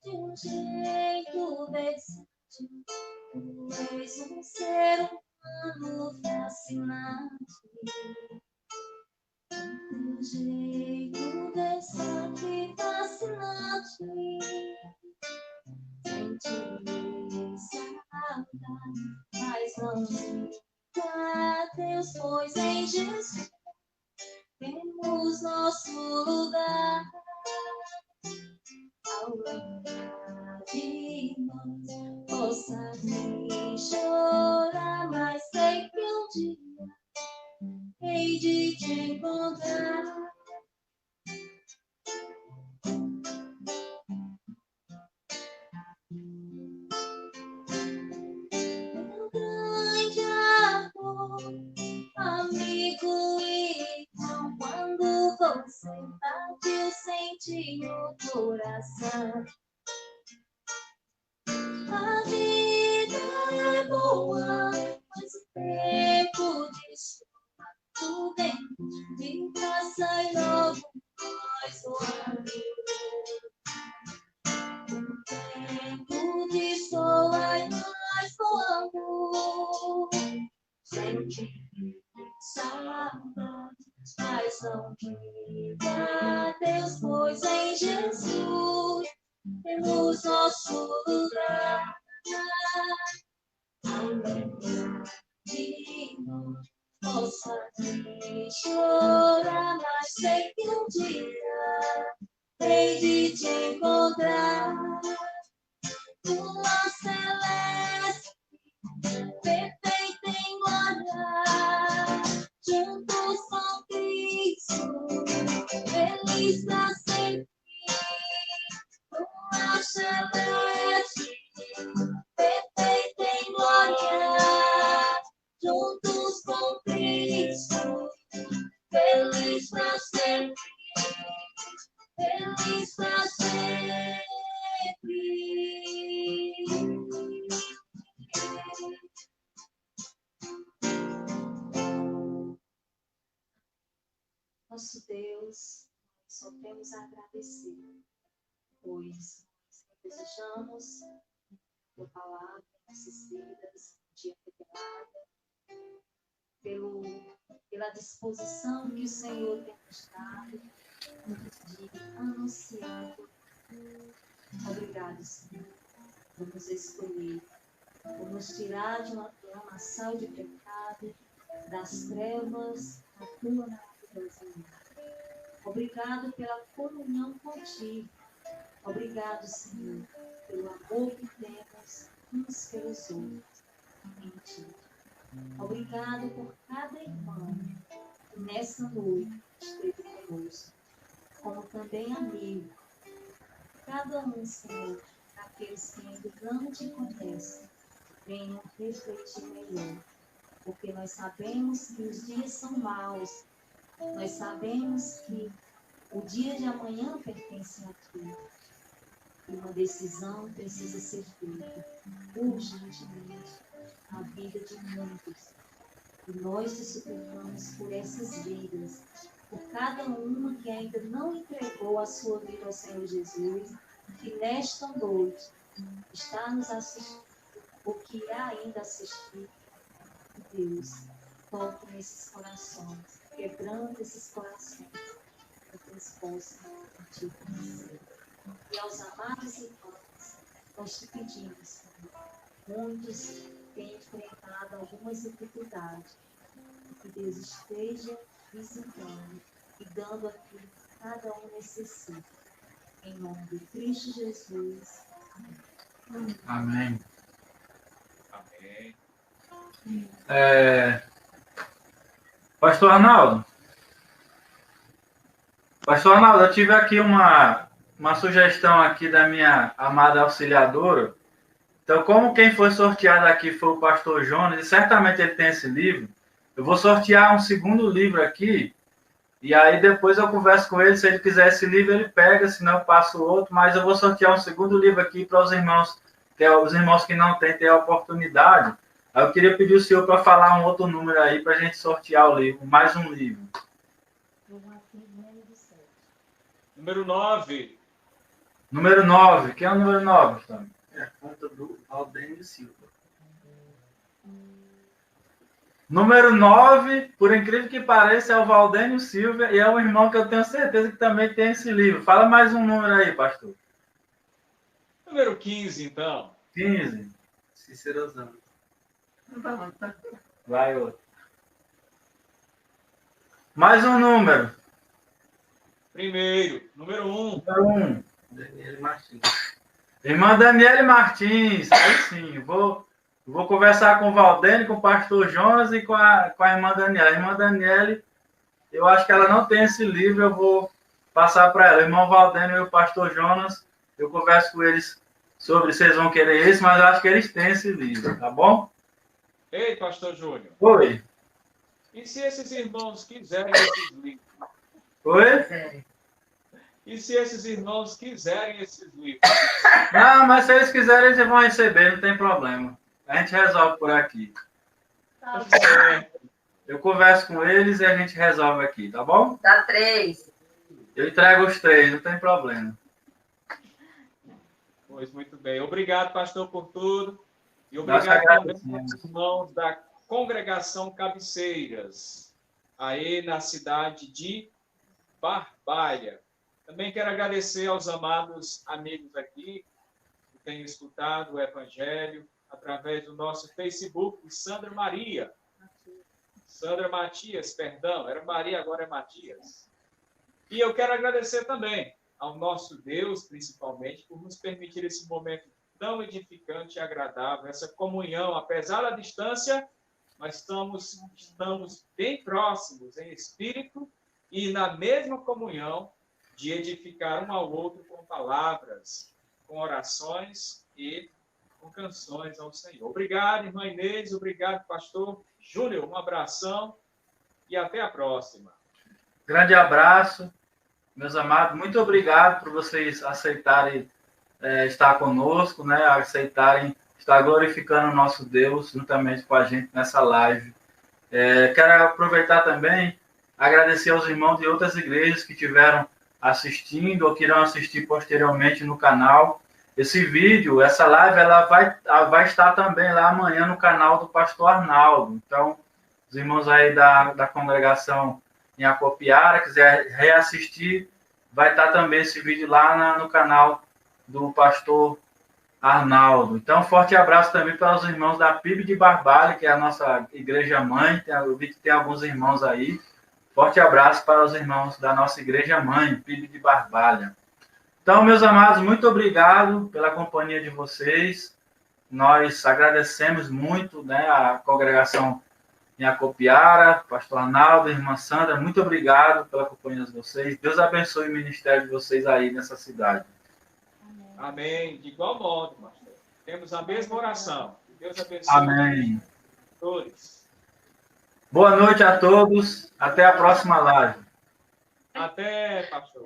de um jeito versátil, tu és um ser humano fascinante. Teu jeito versátil, fascinante. Senti saudade, mas não diga Deus, pois em Jesus temos nosso lugar. Ao lembrar de nós, possa me chorar, mas sei que um dia hei de te encontrar. Meu grande amor, amigo e irmão, quando você partiu, senti no coração. A vida é boa, mas o tempo de chuva, tudo dentro de casa e logo nós voamos. O tempo de sol, ai nós voamos. Senti saudade, mas não diga Deus, pois em Jesus temos nosso lugar. Ao lembrar de nós, possa me chorar, mas sei que um dia hei de te encontrar. Tua celeste, perfeita em glória, juntos com Cristo, feliz pra sempre. Tua celeste, perfeita em glória, juntos com Cristo, feliz pra sempre. Feliz pra sempre. Nosso Deus, nós só temos a agradecer, pois nós desejamos tua palavra em nossas vidas, um dia revelada, pela disposição que o Senhor tem nos dado de anunciar. Obrigado, Senhor, por nos escolher, por nos tirar de uma lamaçal de pecado, das trevas, da tua maravilhosa luz. Obrigado pela comunhão contigo. Obrigado, Senhor, pelo amor que temos uns pelos outros em ti. Obrigado por cada irmão que nessa noite esteve conosco, como também amigo. Cada um, Senhor, aqueles que ainda não te conhecem, venham refletir melhor, porque nós sabemos que os dias são maus, nós sabemos que o dia de amanhã pertence a ti, e uma decisão precisa ser feita urgentemente na vida de muitos, e nós te suplicamos por essas vidas, por cada uma que ainda não entregou a sua vida ao Senhor Jesus, que nesta noite está nos assistindo, ou que irá ainda assistir. Deus, toque nesses corações, quebrando esses corações, eles possam te conhecer. E aos amados irmãos, nós te pedimos, Senhor, muitos têm enfrentado algumas dificuldades, que Deus esteja visitando e dando aquilo que cada um necessita. Em nome de Cristo Jesus. Amém. Amém. Pastor Arnaldo, eu tive aqui uma sugestão aqui da minha amada auxiliadora. Então, como quem foi sorteado aqui foi o pastor Jonas, e certamente ele tem esse livro, eu vou sortear um segundo livro aqui, e aí depois eu converso com ele, se ele quiser esse livro, ele pega, senão eu passo outro, mas eu vou sortear um segundo livro aqui para os irmãos que não têm ter a oportunidade. Aí eu queria pedir o senhor para falar um outro número aí, para a gente sortear o livro, mais um livro. Número 9. Número 9. Quem é o número 9, Tony? É a conta do Valdênio Silva. Número 9, por incrível que pareça, é o Valdênio Silva e é um irmão que eu tenho certeza que também tem esse livro. Fala mais um número aí, pastor. Número 15, então. 15. Cícero Zano. Vai outro. Mais um número. Primeiro, número 1. Número 1. Daniele Martins. Irmã Daniele Martins. Aí sim, vou conversar com o Valdênio, com o pastor Jonas e com a irmã Daniele. A irmã Daniele, eu acho que ela não tem esse livro, eu vou passar para ela. O irmão Valdênio e o pastor Jonas, eu converso com eles sobre se eles vão querer esse, mas eu acho que eles têm esse livro, tá bom? Ei, pastor Júnior. Oi. E se esses irmãos quiserem esses livros? Oi? E se esses irmãos quiserem esses livros? Não, mas se eles quiserem, eles vão receber, não tem problema. A gente resolve por aqui. Eu converso com eles e a gente resolve aqui, tá bom? Dá 3. Eu entrego os 3, não tem problema. Pois muito bem. Obrigado, pastor, por tudo. E Nós obrigado também agradecemos. aos irmãos da Congregação Cabeceiras, aí na cidade de Barbalha. Também quero agradecer aos amados amigos aqui que têm escutado o Evangelho através do nosso Facebook, Sandra Matias, perdão, era Maria, agora é Matias. E eu quero agradecer também ao nosso Deus, principalmente, por nos permitir esse momento tão edificante e agradável, essa comunhão, apesar da distância, mas estamos bem próximos em espírito e na mesma comunhão de edificar um ao outro com palavras, com orações e com canções ao Senhor. Obrigado, irmã Inês, obrigado, pastor Júnior, um abração e até a próxima. Grande abraço, meus amados. Muito obrigado por vocês aceitarem estar conosco, né? Aceitarem estar glorificando o nosso Deus juntamente com a gente nessa live. Quero aproveitar também, agradecer aos irmãos de outras igrejas que tiveram assistindo ou que irão assistir posteriormente no canal. Esse vídeo, essa live, ela vai estar também lá amanhã no canal do pastor Arnaldo. Então, os irmãos aí da congregação em Acopiara, quiser reassistir, vai estar também esse vídeo lá no canal do pastor Arnaldo. Então, forte abraço também para os irmãos da PIB de Barbalha, que é a nossa igreja mãe. Eu vi que tem alguns irmãos aí. Forte abraço para os irmãos da nossa igreja mãe, PIB de Barbalha. Então, meus amados, muito obrigado pela companhia de vocês. Nós agradecemos muito, né, a congregação em Acopiara, pastor Arnaldo, irmã Sandra, muito obrigado pela companhia de vocês. Deus abençoe o ministério de vocês aí nessa cidade. Amém. De igual modo, pastor. Temos a mesma oração. Deus abençoe. Amém. Todos. Boa noite a todos. Até a próxima live. Até, pastor.